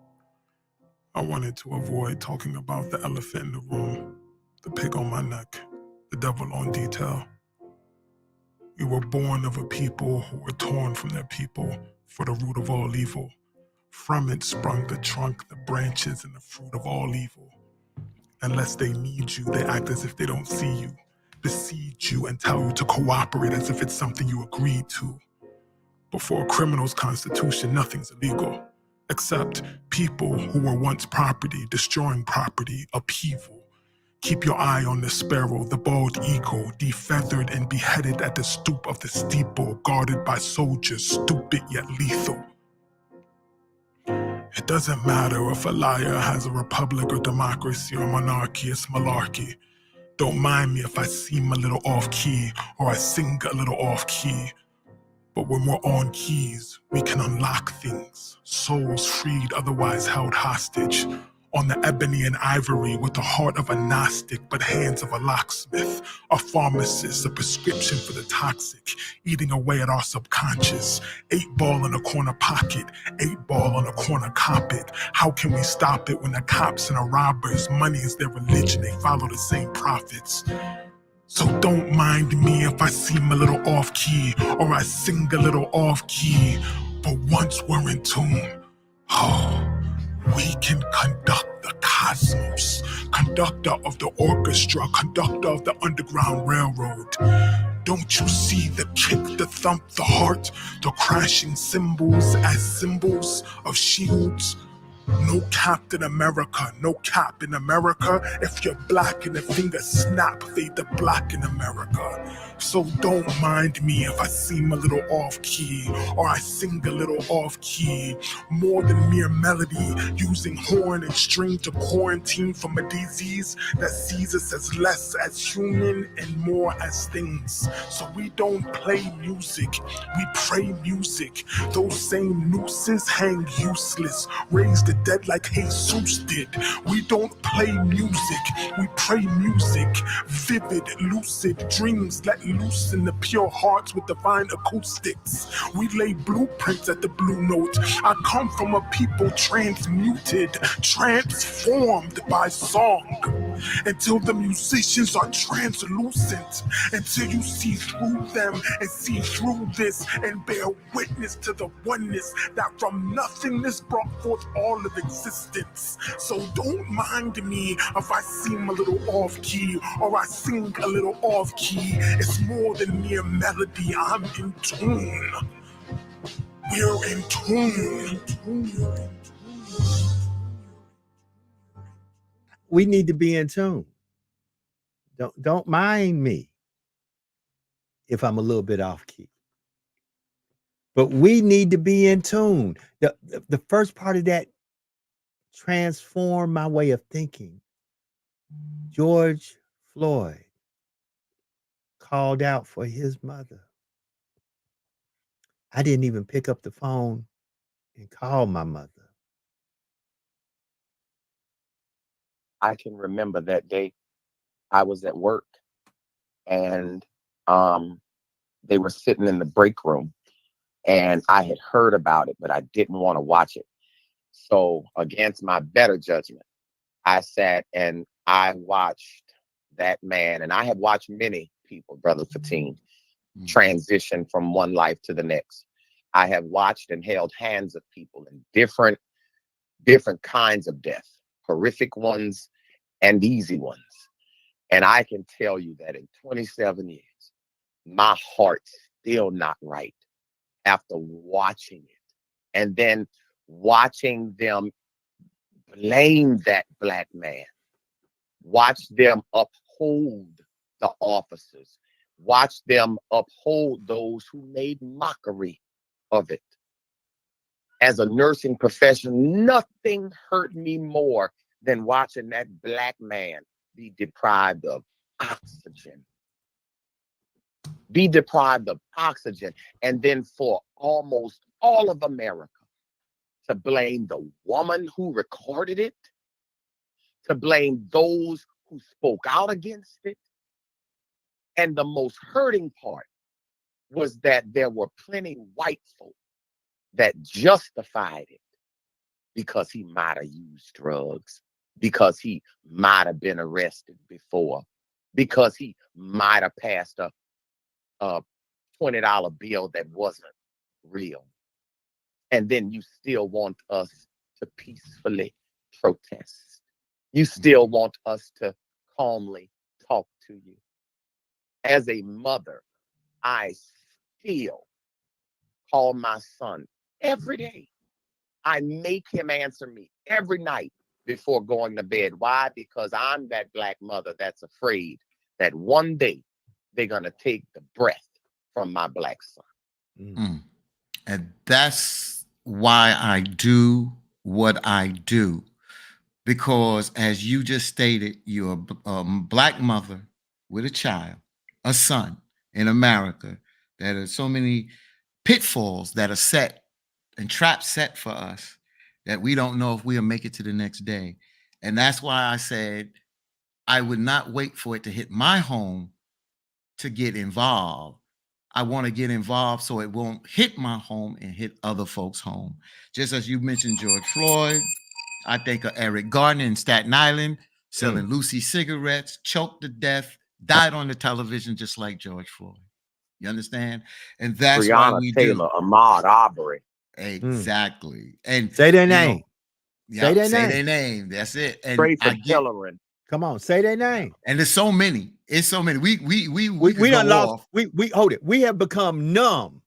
I wanted to avoid talking about the elephant in the room, the pig on my neck, the devil on detail. We were born of a people who were torn from their people for the root of all evil. From it sprung the trunk, the branches, and the fruit of all evil. Unless they need you, they act as if they don't see you, besiege you, and tell you to cooperate as if it's something you agreed to. But for a criminal's constitution, nothing's illegal, except people who were once property, destroying property, upheaval. Keep your eye on the sparrow, the bald eagle, defeathered and beheaded at the stoop of the steeple, guarded by soldiers, stupid yet lethal. It doesn't matter if a liar has a republic or democracy or monarchy, it's malarkey. Don't mind me if I seem a little off-key or I sing a little off-key. But when we're on keys, we can unlock things. Souls freed, otherwise held hostage. On the ebony and ivory with the heart of a Gnostic, but hands of a locksmith, a pharmacist, a prescription for the toxic, eating away at our subconscious. 8-ball in a corner pocket, 8-ball on a corner carpet. How can we stop it when the cops and the robbers, money is their religion, they follow the same prophets? So don't mind me if I seem a little off-key, or I sing a little off-key, but once we're in tune, we can conduct the cosmos, conductor of the orchestra, conductor of the Underground Railroad. Don't you see the kick, the thump, the heart, the crashing cymbals as symbols of shields? No Captain America, no cap in America. If you're black and the finger snap, fade the black in America. So don't mind me if I seem a little off key or I sing a little off key. More than mere melody, using horn and string to quarantine from a disease that sees us as less as human and more as things. So we don't play music, we pray music. Those same nooses hang useless, raise the dead like Jesus did. We don't play music, we pray music. Vivid, lucid dreams let loose in the pure hearts with divine acoustics. We lay blueprints at the blue note. I come from a people transmuted, transformed by song. Until the musicians are translucent, until you see through them and see through this and bear witness to the oneness that from nothingness brought forth all of existence. So don't mind me if I seem a little off key or I sing a little off key. It's more than mere melody. I'm in tune. We're in tune. We need to be in tune. Don't mind me if I'm a little bit off key. But we need to be in tune. The first part of that transformed my way of thinking. George Floyd called out for his mother. I didn't even pick up the phone and call my mother. I can remember that day. I was at work and they were sitting in the break room and I had heard about it, but I didn't want to watch it. So against my better judgment, I sat and I watched that man, and I have watched many people, Brother Fatin, transition from one life to the next. I have watched and held hands of people in different kinds of death, horrific ones and easy ones. And I can tell you that in 27 years, my heart's still not right after watching it. And then watching them blame that black man, watch them uphold the officers, watch them uphold those who made mockery of it. As a nursing professional, nothing hurt me more than watching that black man be deprived of oxygen. Be deprived of oxygen. And then for almost all of America to blame the woman who recorded it, to blame those who spoke out against it. And the most hurting part was that there were plenty white folk that justified it because he might have used drugs, because he might have been arrested before, because he might have passed a $20 bill that wasn't real. And then you still want us to peacefully protest. You still want us to calmly talk to you. As a mother, I still call my son every day. I make him answer me every night before going to bed. Why? Because I'm that black mother that's afraid that one day they're going to take the breath from my black son. Mm. And that's why I do what I do. Because as you just stated, you're a black mother with a child, a son in America. There are so many pitfalls that are set and traps set for us that we don't know if we'll make it to the next day. And that's why I said I would not wait for it to hit my home to get involved. I want to get involved so it won't hit my home and hit other folks' home. Just as you mentioned George Floyd, I think of Eric Gardner in Staten Island selling Lucy cigarettes, choked to death, died on the television just like George Floyd. You understand? And that's Breonna why we Taylor, do. Ahmaud Arbery. Exactly. And say their name. Say their name. That's it. And Tracy Kelleran. Come on, say their name. And there's so many. It's so many. We done lost. We hold it. We have become numb.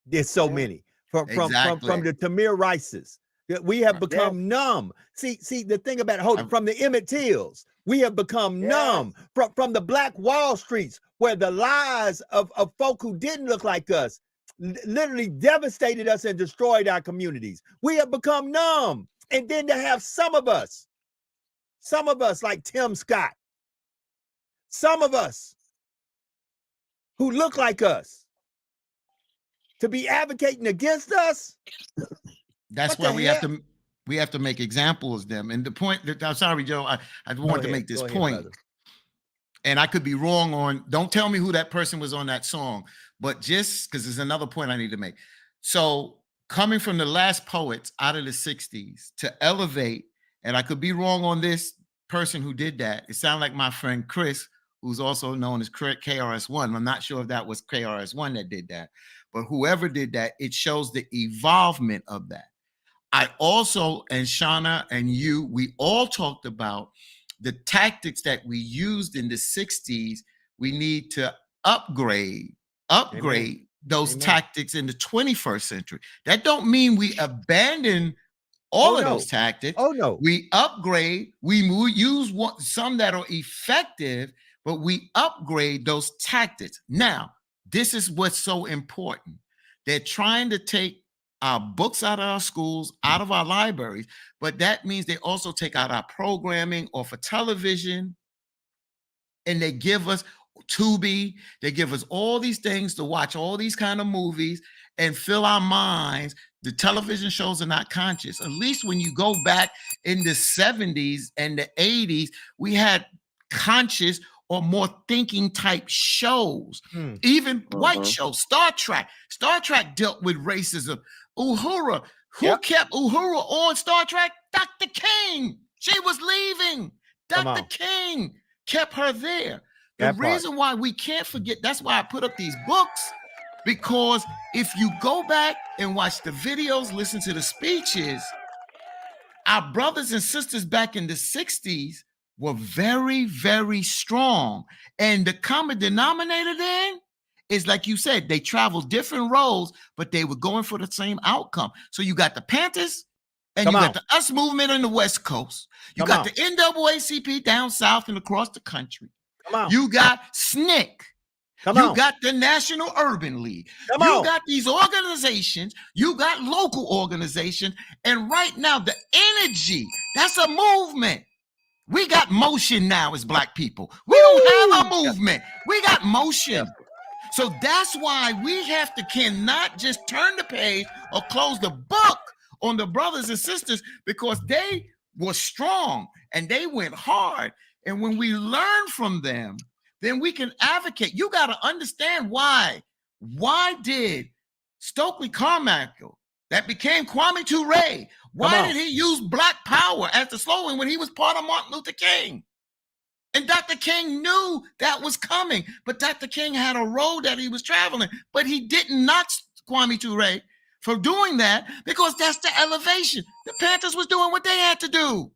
There's so many from Exactly. from the Tamir Rices that we have Yes. become numb. See, the thing about hold I'm- from the Emmett Tills, we have become Yes. numb from the Black Wall Streets, where the lies of folk who didn't look like us literally devastated us and destroyed our communities. We have become numb. And then to have some of us like Tim Scott, some of us who look like us, to be advocating against us. That's What why the we have to make examples of them. And the point that I'm sorry, Joe, I want to make this point. Brother. And I could be wrong on, don't tell me who that person was on that song, but just because there's another point I need to make. So coming from the last poets out of the 60s to elevate, and I could be wrong on this person who did that. It sounded like my friend Chris, who's also known as KRS-One. I'm not sure if that was KRS-One that did that, but whoever did that, it shows the evolvement of that. I also, and Shauna and you, we all talked about the tactics that we used in the 60s. We need to upgrade those Amen. tactics in the 21st century. That don't mean we abandon all of those tactics. Oh no. We upgrade, we use some that are effective, but we upgrade those tactics. Now, this is what's so important. They're trying to take our books out of our schools, out of our libraries, but that means they also take out our programming or for television, and they give us Tubi, they give us all these things to watch, all these kind of movies and fill our minds. The television shows are not conscious. At least when you go back in the 70s and the 80s, we had conscious or more thinking type shows, even white shows. Star Trek dealt with racism. Uhura, who kept Uhura on Star Trek? Dr. King. She was leaving. Dr. King kept her there. The reason why we can't forget, that's why I put up these books, because if you go back and watch the videos, listen to the speeches, our brothers and sisters back in the 60s were very, very strong. And the common denominator then is, like you said, they traveled different roads, but they were going for the same outcome. So you got the Panthers and you got the US movement on the West Coast. You got the NAACP down south and across the country. You got SNCC. You got the National Urban League. You got these organizations. You got local organizations. And right now, the energy, that's a movement. We got motion now as Black people. We don't have a movement. We got motion. So that's why we cannot just turn the page or close the book on the brothers and sisters, because they were strong and they went hard. And when we learn from them, then we can advocate. You got to understand why. Why did Stokely Carmichael, that became Kwame Ture, why did he use Black Power as the slogan when he was part of Martin Luther King? And Dr. King knew that was coming, but Dr. King had a road that he was traveling, but he didn't knock Kwame Ture for doing that, because that's the elevation. The Panthers was doing what they had to do.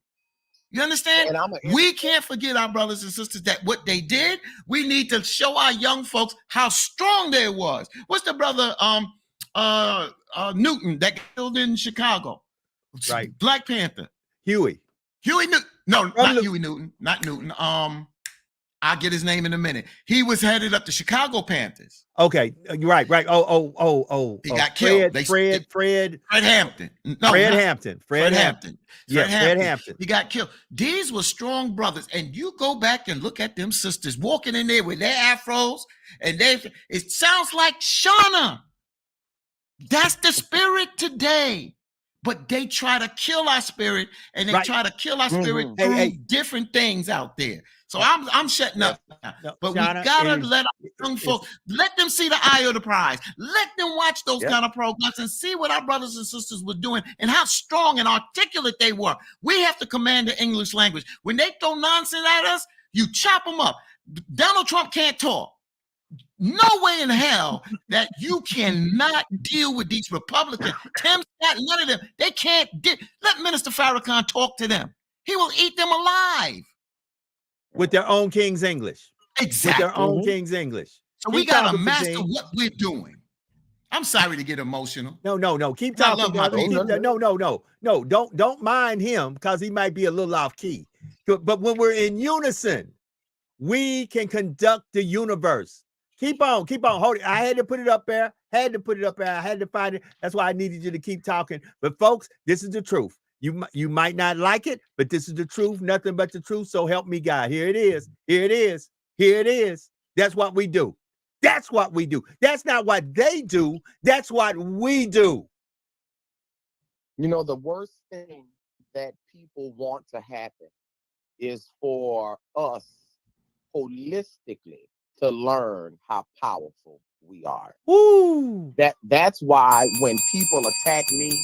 You understand? We can't forget our brothers and sisters that what they did. We need to show our young folks how strong they was. What's the brother Newton that killed in Chicago? Right. Black Panther. Huey Newton. No, not Huey Newton. Not Newton. I'll get his name in a minute. He was headed up the Chicago Panthers. Okay, right. He got killed. Fred Hampton. No, Fred Hampton. Fred Hampton. He got killed. These were strong brothers, and you go back and look at them sisters walking in there with their afros, and it sounds like Shauna. That's the spirit today. But they try to kill our spirit, and they try to kill our spirit through different things out there. So I'm shutting up now. But Shauna, we gotta let our young folks, let them see the eye of the prize. Let them watch those kind of programs and see what our brothers and sisters were doing and how strong and articulate they were. We have to command the English language. When they throw nonsense at us, you chop them up. Donald Trump can't talk. No way in hell that you cannot deal with these Republicans. Tim Scott, none of them. They can't. Let Minister Farrakhan talk to them. He will eat them alive. With their own King's English. Exactly. With their own King's English. So we got to master what we're doing. I'm sorry to get emotional. No. Keep I talking, love my brother. people. No. Don't mind him because he might be a little off key. But when we're in unison, we can conduct the universe. Keep on. Hold it. I had to put it up there. I had to find it. That's why I needed you to keep talking. But folks, this is the truth. You might not like it, but this is the truth. Nothing but the truth. So help me God. Here it is. That's what we do. That's not what they do. That's what we do. You know, the worst thing that people want to happen is for us holistically to learn how powerful we are. Woo! That's why when people attack me,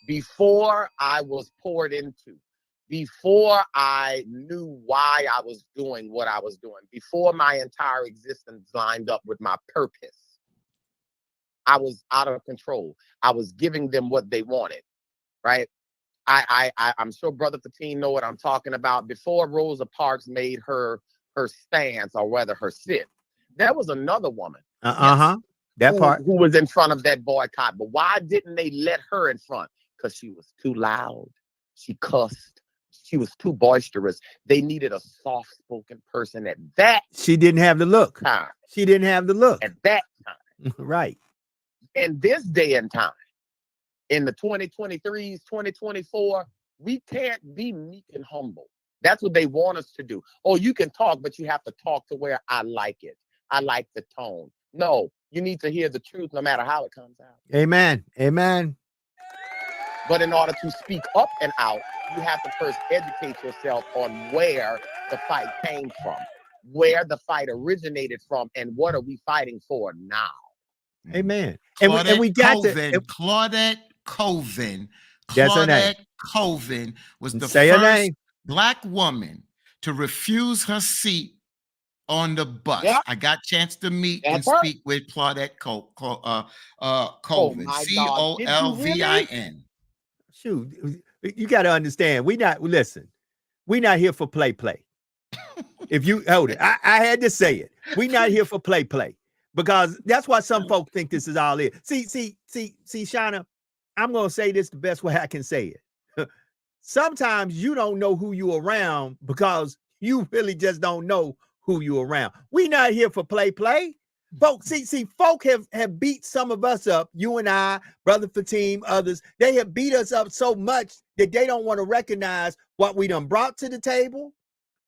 before I was poured into, before I knew why I was doing what I was doing, before my entire existence lined up with my purpose, I was out of control. I was giving them what they wanted, right? I'm sure Brother Fatim know what I'm talking about. Before Rosa Parks made her stance, or rather her sit, there was another woman. That part. Who was in front of that boycott. But why didn't they let her in front? Because she was too loud. She cussed. She was too boisterous. They needed a soft-spoken person at that. She didn't have the look. Time. She didn't have the look at that time. Right. In this day and time, in the 2023s, 2024, we can't be meek and humble. That's what they want us to do. Oh, you can talk, but you have to talk to where I like it. I like the tone. No, you need to hear the truth no matter how it comes out. Amen. But in order to speak up and out, you have to first educate yourself on where the fight came from, where the fight originated from, and what are we fighting for now. Amen. Claudette and we got Colvin. Claudette Colvin. That's her name. Claudette Colvin was the Say her first name. Black woman to refuse her seat on the bus. Yeah. I got a chance to meet That's and her. speak with Claudette Colvin. my God. Did you really? Colvin. Shoot, you got to understand. We're not here for play. If you hold it, I had to say it. We're not here for play, because that's why some folk think this is all it. See, Shauna, I'm gonna say this the best way I can say it. Sometimes you don't know who you around because you really just don't know who you around. We not here for play. Folks, see, folk have beat some of us up, you and I, Brother Fatim, others. They have beat us up so much that they don't want to recognize what we done brought to the table,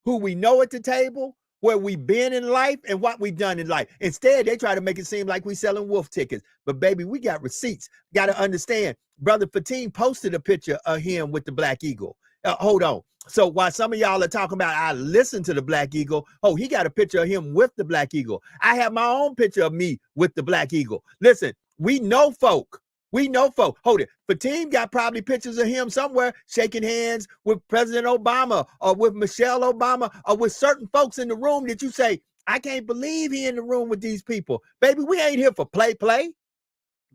who we know at the table, where we've been in life, and what we've done in life. Instead, they try to make it seem like we selling wolf tickets. But baby, we got receipts. Got to understand, Brother Fatim posted a picture of him with the Black Eagle. Hold on. So while some of y'all are talking about, I listened to the Black Eagle. Oh, he got a picture of him with the Black Eagle. I have my own picture of me with the Black Eagle. Listen, we know folk. Hold it. Fatim got probably pictures of him somewhere shaking hands with President Obama or with Michelle Obama or with certain folks in the room that you say, I can't believe he in the room with these people. Baby, we ain't here for play. Brother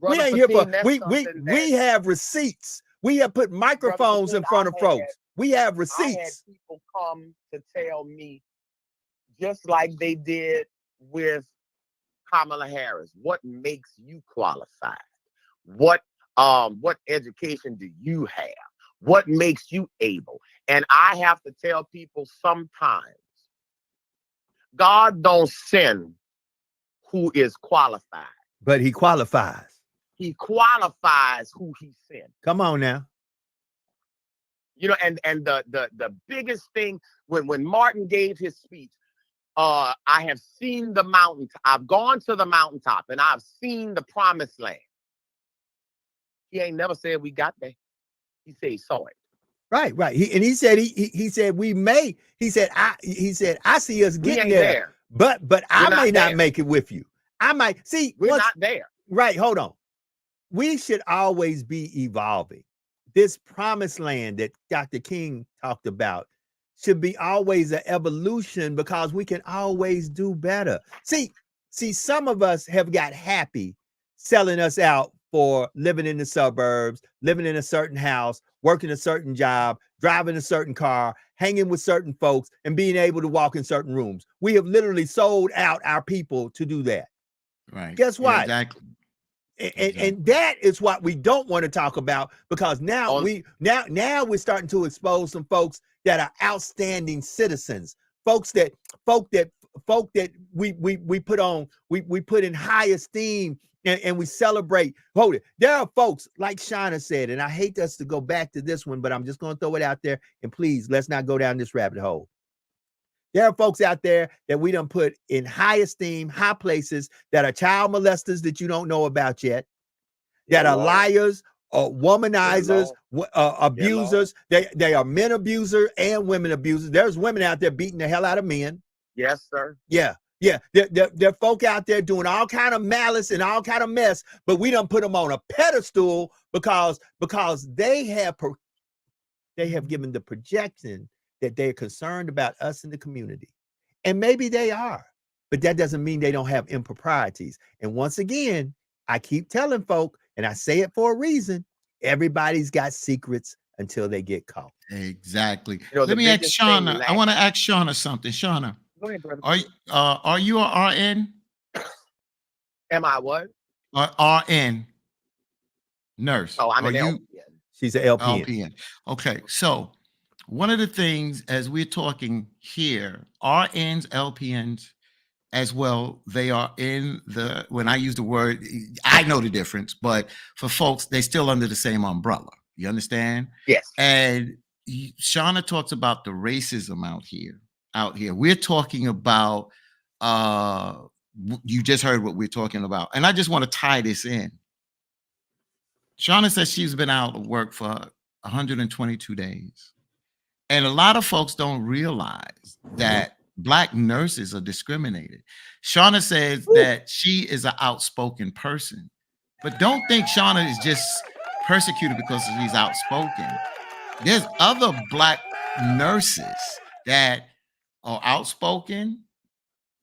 We ain't here for, Fatim, we have receipts. We have put microphones in front of folks. We have I had receipts. people come to tell me, just like they did with Kamala Harris, what makes you qualified? What education do you have? What makes you able? And I have to tell people sometimes, God don't send who is qualified. But he qualifies. He qualifies who he sent. Come on now. You know, and the biggest thing when Martin gave his speech, I have seen the mountain. I've gone to the mountaintop and I've seen the promised land. He ain't never said we got there. He said he saw it. Right. He said he said we may. He said I see us We getting ain't there. But I may not there. make it with you. I might see. We're not there. Right. Hold on. We should always be evolving. This promised land that Dr. King talked about should be always an evolution because we can always do better. See, some of us have got happy selling us out for living in the suburbs, living in a certain house, working a certain job, driving a certain car, hanging with certain folks, and being able to walk in certain rooms. We have literally sold out our people to do that. Right. Guess what? Exactly. And that is what we don't want to talk about, because now we're starting to expose some folks that are outstanding citizens, folk that we put in high esteem, and we celebrate. Hold it. There are folks, like Shauna said, and I hate us to go back to this one, but I'm just going to throw it out there, and please, let's not go down this rabbit hole. There are folks out there that we done put in high esteem, high places, that are child molesters that you don't know about yet, that are liars, womanizers, abusers. They are men abusers and women abusers. There's women out there beating the hell out of men. Yes, sir. Yeah. There are folk out there doing all kind of malice and all kind of mess, but we done put them on a pedestal because they have given the projection that they're concerned about us in the community. And maybe they are, but that doesn't mean they don't have improprieties. And once again, I keep telling folk, and I say it for a reason, everybody's got secrets until they get caught. Exactly. Let me ask Shauna. I want to ask Shauna something. Shauna, go ahead, brother. Are you an RN? Am I what? RN nurse. Oh, I'm an LPN. She's an LPN. LPN. Okay, so one of the things, as we're talking here, RNs, LPNs, as well, they are in the, when I use the word, I know the difference, but for folks, they're still under the same umbrella. You understand? Yes. And Shauna talks about the racism out here. We're talking about, you just heard what we're talking about. And I just want to tie this in. Shauna says she's been out of work for 122 days. And a lot of folks don't realize that Black nurses are discriminated. Shauna says that she is an outspoken person, but don't think Shauna is just persecuted because she's outspoken. There's other Black nurses that are outspoken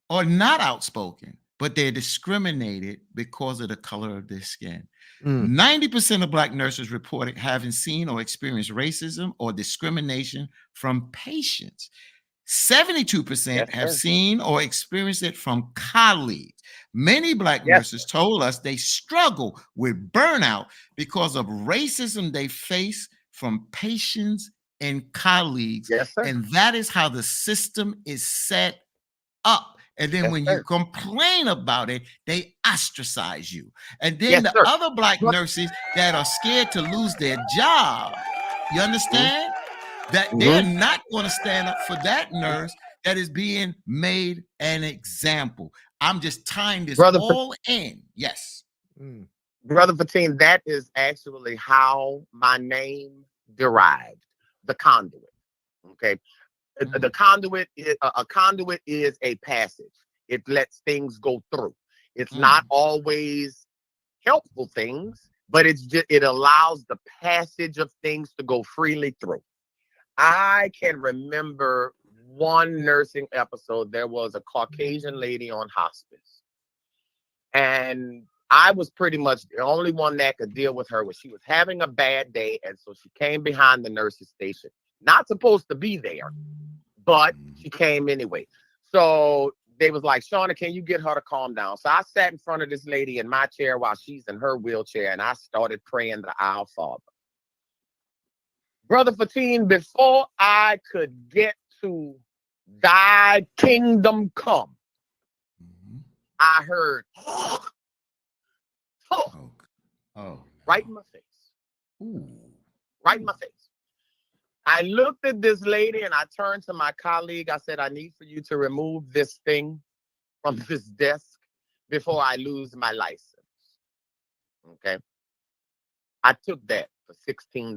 or not outspoken, but they're discriminated because of the color of their skin. 90% of Black nurses reported having seen or experienced racism or discrimination from patients. 72% have seen or experienced it from colleagues. Many Black nurses told us they struggle with burnout because of racism they face from patients and colleagues. And that is how the system is set up. And then when you complain about it, they ostracize you. And then the other Black nurses that are scared to lose their job, you understand? That they're not going to stand up for that nurse that is being made an example. I'm just tying this all in. Yes. Brother Patine, that is actually how my name derived, the conduit. Okay. The conduit is a conduit is a passage. It lets things go through. It's not always helpful things, but it allows the passage of things to go freely through. I can remember one nursing episode. There was a Caucasian lady on hospice, and I was pretty much the only one that could deal with her when she was having a bad day, and so she came behind the nurse's station. Not supposed to be there, but she came anyway. So they was like, Shauna, can you get her to calm down? So I sat in front of this lady in my chair while she's in her wheelchair, and I started praying the Our Father. Brother Patine, before I could get to thy kingdom come, I heard, right in my face. Right in my face. I looked at this lady and I turned to my colleague. I said, I need for you to remove this thing from this desk before I lose my license. Okay. I took that for $16.50.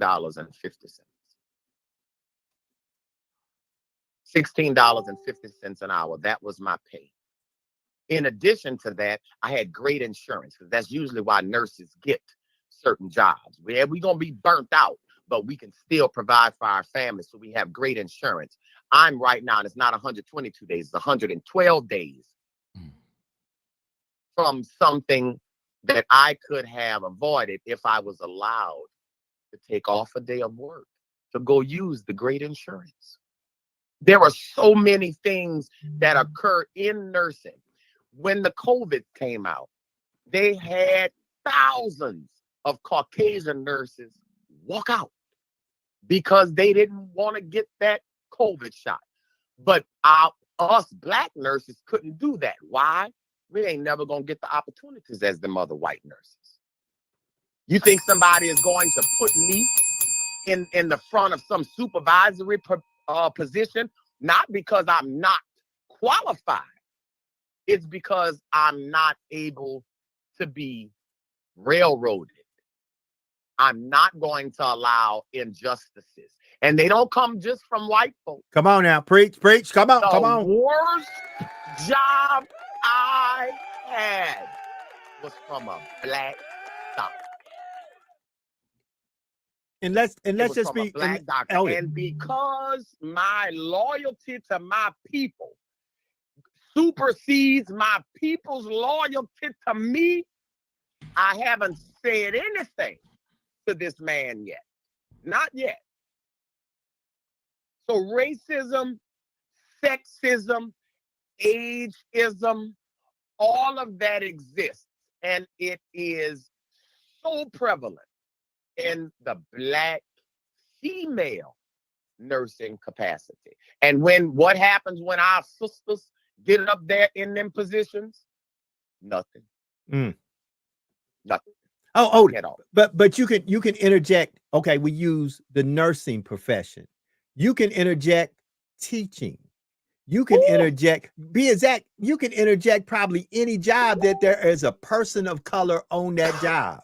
$16.50 an hour. That was my pay. In addition to that, I had great insurance, because that's usually why nurses get certain jobs. We're going to be burnt out, but we can still provide for our families. So we have great insurance. I'm right now, and it's not 122 days, it's 112 days from something that I could have avoided if I was allowed to take off a day of work to go use the great insurance. There are so many things that occur in nursing. When the COVID came out, they had thousands of Caucasian nurses walk out because they didn't want to get that COVID shot. But us black nurses couldn't do that. Why? We ain't never going to get the opportunities as them other white nurses. You think somebody is going to put me in the front of some supervisory position? Not because I'm not qualified. It's because I'm not able to be railroaded. I'm not going to allow injustices. And they don't come just from white folks. Come on now, preach. Come on, come The on. worst job I had was from a black doctor. And let's It was just from a be black doctor. Elliot, And because my loyalty to my people supersedes my people's loyalty to me, I haven't said anything to this man yet. Not yet. So racism, sexism, ageism, all of that exists. And it is so prevalent in the black female nursing capacity. And what happens when our sisters get up there in them positions? Nothing. Nothing. Oh, At all. but you can interject. Okay, we use the nursing profession. You can interject teaching. You can interject, be exact, you can interject probably any job that there is a person of color on that job.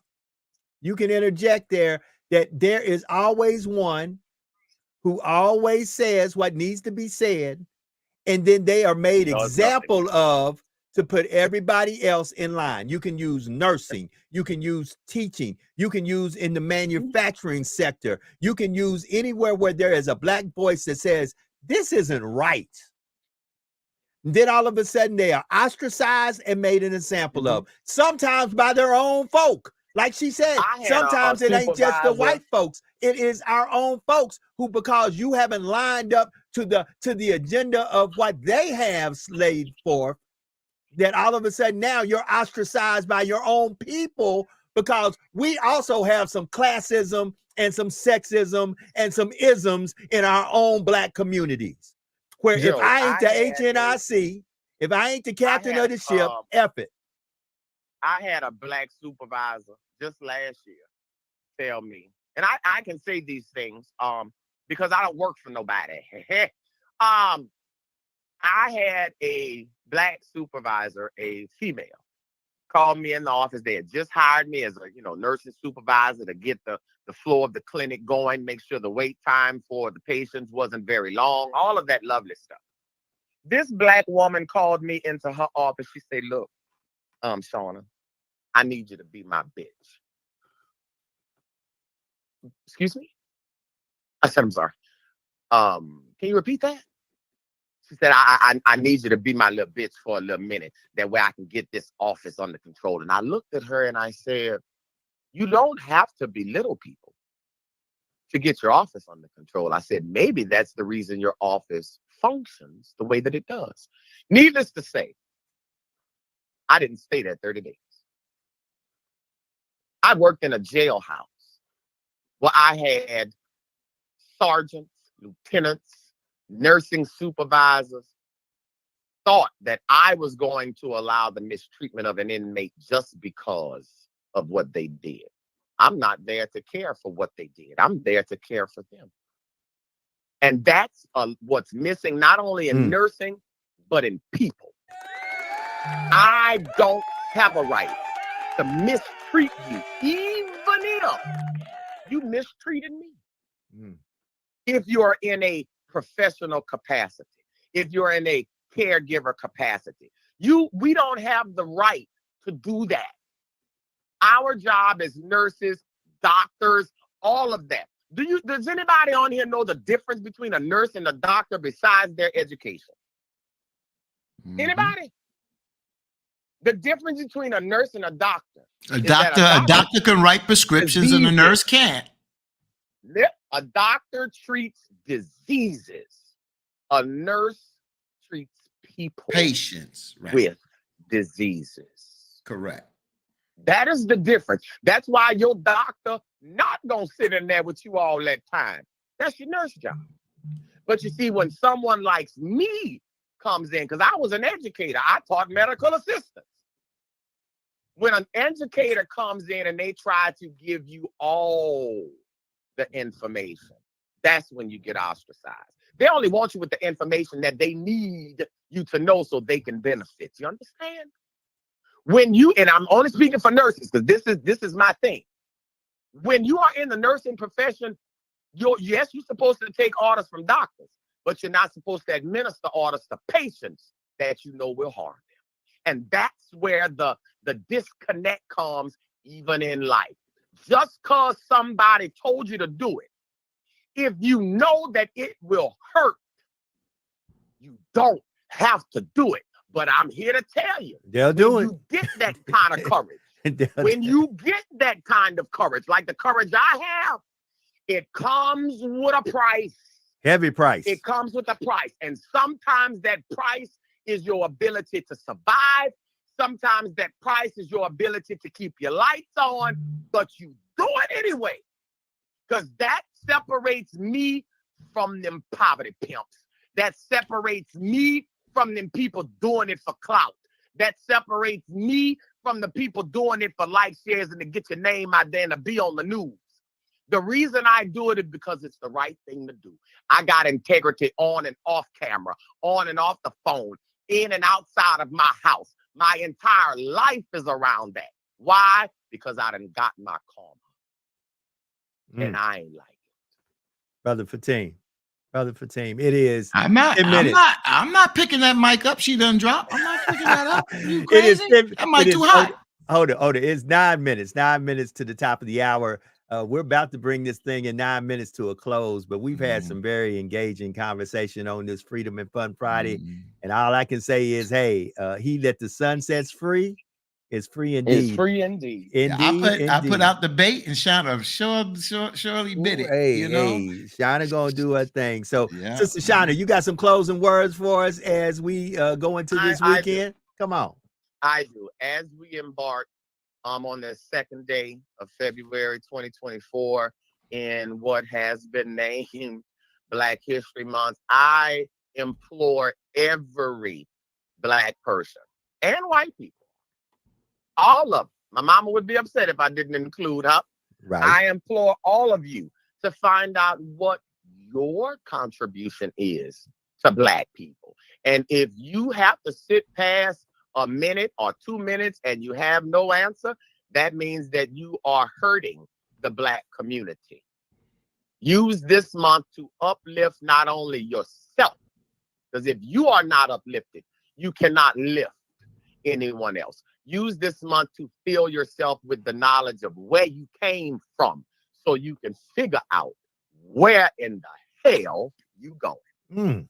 You can interject there that there is always one who always says what needs to be said, and then they are made example of to put everybody else in line. You can use nursing, you can use teaching, you can use in the manufacturing sector, you can use anywhere where there is a black voice that says, this isn't right. And then all of a sudden they are ostracized and made an example of, sometimes by their own folk. Like she said, sometimes it ain't just the white folks. It is our own folks who, because you haven't lined up to the agenda of what they have laid forth, that all of a sudden now you're ostracized by your own people, because we also have some classism and some sexism and some isms in our own black communities. Where if I ain't the HNIC, if I ain't the captain of the ship, F it. I had a black supervisor just last year tell me, and I can say these things because I don't work for nobody. I had a black supervisor, a female, called me in the office. They had just hired me as a nursing supervisor to get the floor of the clinic going, make sure the wait time for the patients wasn't very long, all of that lovely stuff. This black woman called me into her office. She said, look, Shauna, I need you to be my bitch. Excuse me? I said, I'm sorry. Can you repeat that? She said, I need you to be my little bitch for a little minute. That way I can get this office under control. And I looked at her and I said, you don't have to belittle people to get your office under control. I said, maybe that's the reason your office functions the way that it does. Needless to say, I didn't stay there 30 days. I worked in a jailhouse where I had sergeants, lieutenants, nursing supervisors thought that I was going to allow the mistreatment of an inmate just because of what they did. I'm not there to care for what they did. I'm there to care for them. And that's what's missing, not only in nursing, but in people. I don't have a right to mistreat you, even if you mistreated me. If you're in a professional capacity, if you're in a caregiver capacity, we don't have the right to do that. Our job as nurses, doctors, all of that. Does anybody on here know the difference between a nurse and a doctor besides their education? Anybody? The difference between a nurse and a doctor. A doctor can write prescriptions and a nurse can't. A doctor treats diseases. A nurse treats people. Patients, right, with diseases. Correct. That is the difference. That's why your doctor not gonna sit in there with you all that time. That's your nurse job. But you see, when someone like me comes in, because I was an educator, I taught medical assistants. When an educator comes in and they try to give you all the information, that's when you get ostracized. They only want you with the information that they need you to know so they can benefit. You understand? When you, and I'm only speaking for nurses because this is my thing. When you are in the nursing profession, you're supposed to take orders from doctors, but you're not supposed to administer orders to patients that you know will harm them. And that's where the disconnect comes even in life. Just because somebody told you to do it, if you know that it will hurt, you don't have to do it. But I'm here to tell you, They'll do it. You get that kind of courage. When you get that kind of courage, like the courage I have, it comes with a price. Heavy price. It comes with a price. And sometimes that price is your ability to survive. Sometimes that price is your ability to keep your lights on, but you do it anyway. Because that separates me from them poverty pimps. That separates me from them people doing it for clout. That separates me from the people doing it for likes, shares, and to get your name out there and to be on the news. The reason I do it is because it's the right thing to do. I got integrity on and off camera, on and off the phone, in and outside of my house. My entire life is around that. Why? Because I done got my karma. And I ain't like it. Brother Fatim, it is. I'm not picking that mic up. She done dropped. I'm not picking that up. You crazy? That mic too high. Hold it. It's 9 minutes. 9 minutes to the top of the hour. We're about to bring this thing in 9 minutes to a close, but we've had some very engaging conversation on this Freedom and Fun Friday. And all I can say is, hey, he that the sun sets free is free indeed. It's free indeed. I put out the bait and Shauna surely bit it. Hey, Shauna gonna do her thing. So, Sister Shauna, you got some closing words for us as we go into this weekend? Come on. I do. As we embark on the second day of February 2024 in what has been named Black History Month, I implore every Black person and white people, all of them. My mama would be upset if I didn't include her. Right. I implore all of you to find out what your contribution is to Black people. And if you have to sit past a minute or 2 minutes and you have no answer, that means that you are hurting the Black community. Use this month to uplift not only yourself, because if you are not uplifted, you cannot lift anyone else. Use this month to fill yourself with the knowledge of where you came from so you can figure out where in the hell you going.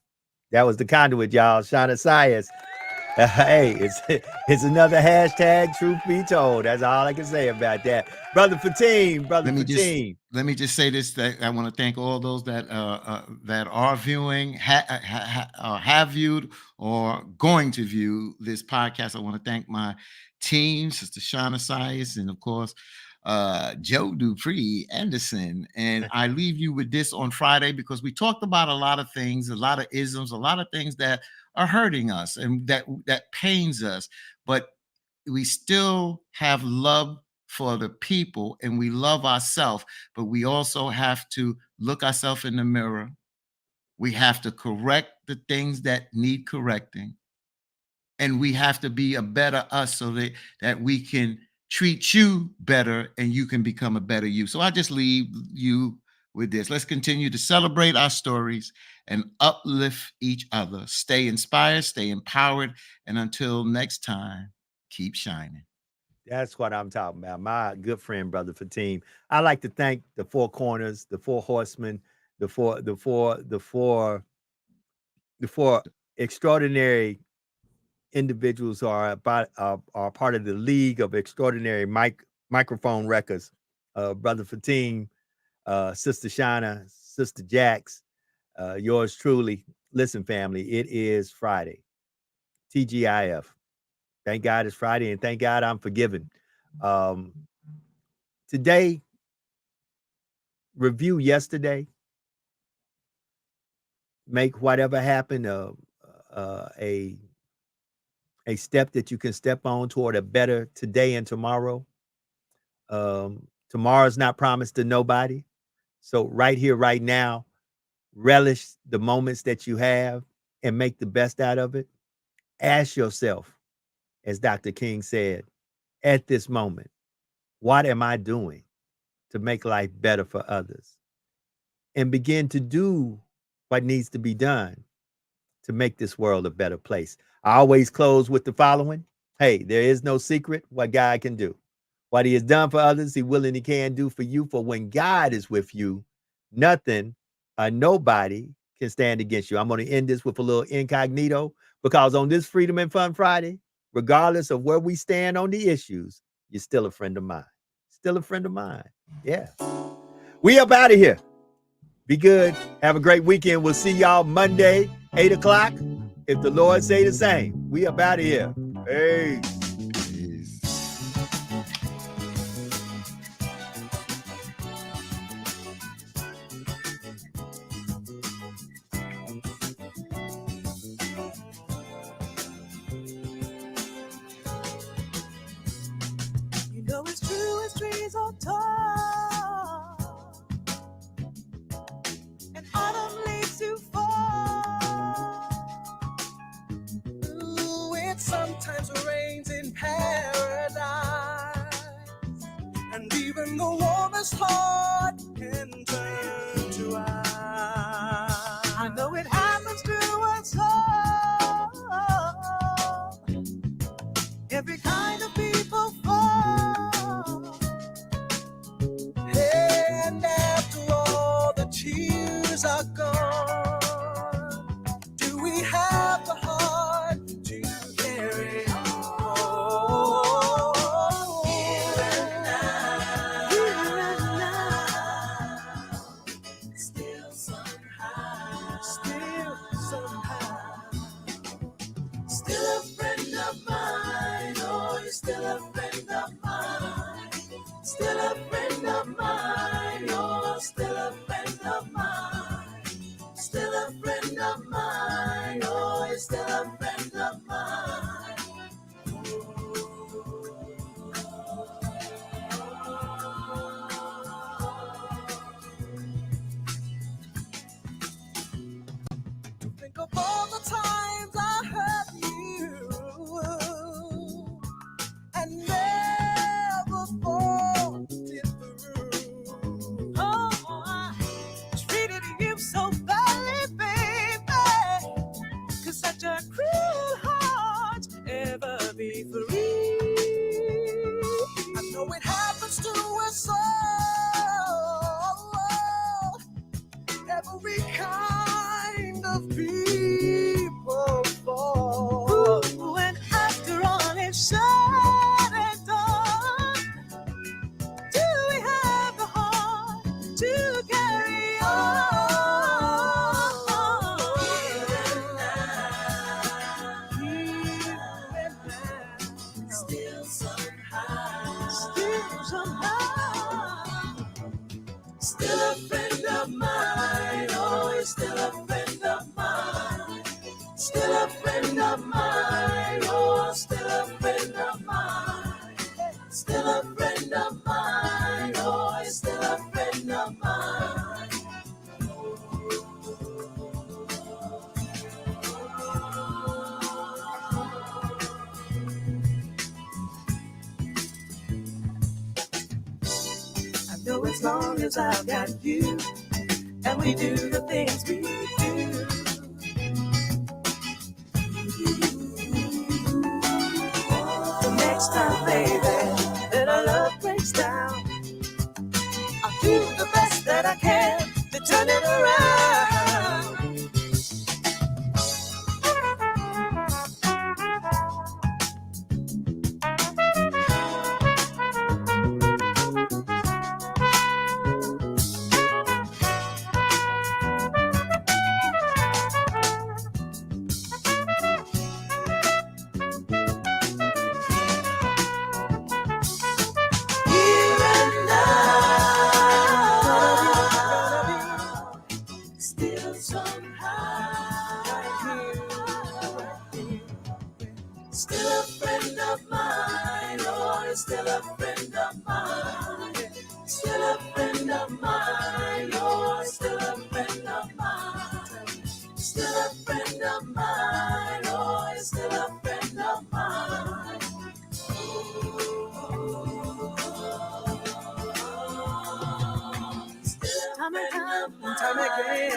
That was the conduit, y'all. Shauna Sias. Hey, it's another hashtag truth be told. That's all I can say about that. Brother Fatim, Let me just say this, that I want to thank all those that are viewing, have viewed, or going to view this podcast. I want to thank my team, Sister Shauna Sias, and of course, Joe Dupree Anderson. And I leave you with this on Friday because we talked about a lot of things, a lot of isms, a lot of things that are hurting us and that pains us, but we still have love for the people and we love ourselves, but we also have to look ourselves in the mirror. We have to correct the things that need correcting, and we have to be a better us so that we can treat you better and you can become a better you. So I just leave you with this. Let's continue to celebrate our stories and uplift each other. Stay inspired, stay empowered, and until next time, keep shining. That's what I'm talking about. My good friend, Brother Fatim. I like to thank the four corners, the four horsemen, the four extraordinary individuals who are part of the League of Extraordinary Microphone Wreckers. Brother Fatim, Sister Shauna, Sister Jax, yours truly. Listen, family, it is Friday. TGIF. Thank God it's Friday, and thank God I'm forgiven. Today, review yesterday. Make whatever happened a step that you can step on toward a better today and tomorrow. Tomorrow's not promised to nobody. So right here, right now, relish the moments that you have and make the best out of it. Ask yourself, as Dr. King said, at this moment, what am I doing to make life better for others? And begin to do what needs to be done to make this world a better place. I always close with the following. Hey, there is no secret what God can do. What he has done for others, he will and he can do for you. For when God is with you, nothing or nobody can stand against you. I'm going to end this with a little incognito, because on this Freedom and Fun Friday, regardless of where we stand on the issues, you're still a friend of mine. Still a friend of mine. Yeah. We up out of here. Be good. Have a great weekend. We'll see y'all Monday, 8 o'clock. If the Lord say the same. We up out of here. Hey. You know it's true as trees are tall, and autumn leaves do fall. Ooh, it sometimes rains in paradise, and even the warmest heart can turn to ice. I know it happens to us all. Every kind of people fall. And after all the tears are gone, do we have the heart to carry on? Here and now, still somehow, still a friend of mine. Oh, you're still a friend of mine. Still a friend of mine. Oh, still a friend of mine. Still a friend of mine. Oh, you're still a friend of mine. Think of all the times I hurt you and never fought it through. Oh, I treated you so badly, baby. Could such a cruel heart ever be free? I know it happens to us all. Every kind of people fall. Ooh, and after all is said and done, do we have the heart to carry on? Here and now, still somehow, still a friend of mine. Oh, you're still a friend of mine. Still a friend of mine. Oh, still a friend of mine. Still a friend of mine. Oh, you're still a friend of mine. I know as long as I've got you, and we do the things we do. The next time, baby, that our love breaks down, I'll do the best that I can to turn it around. time and time again.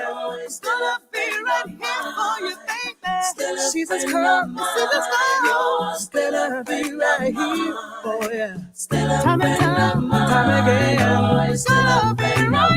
It's gonna be right here for you, baby. Seasons come, seasons go. It's gonna be right here for you. Time and time again. It's gonna be right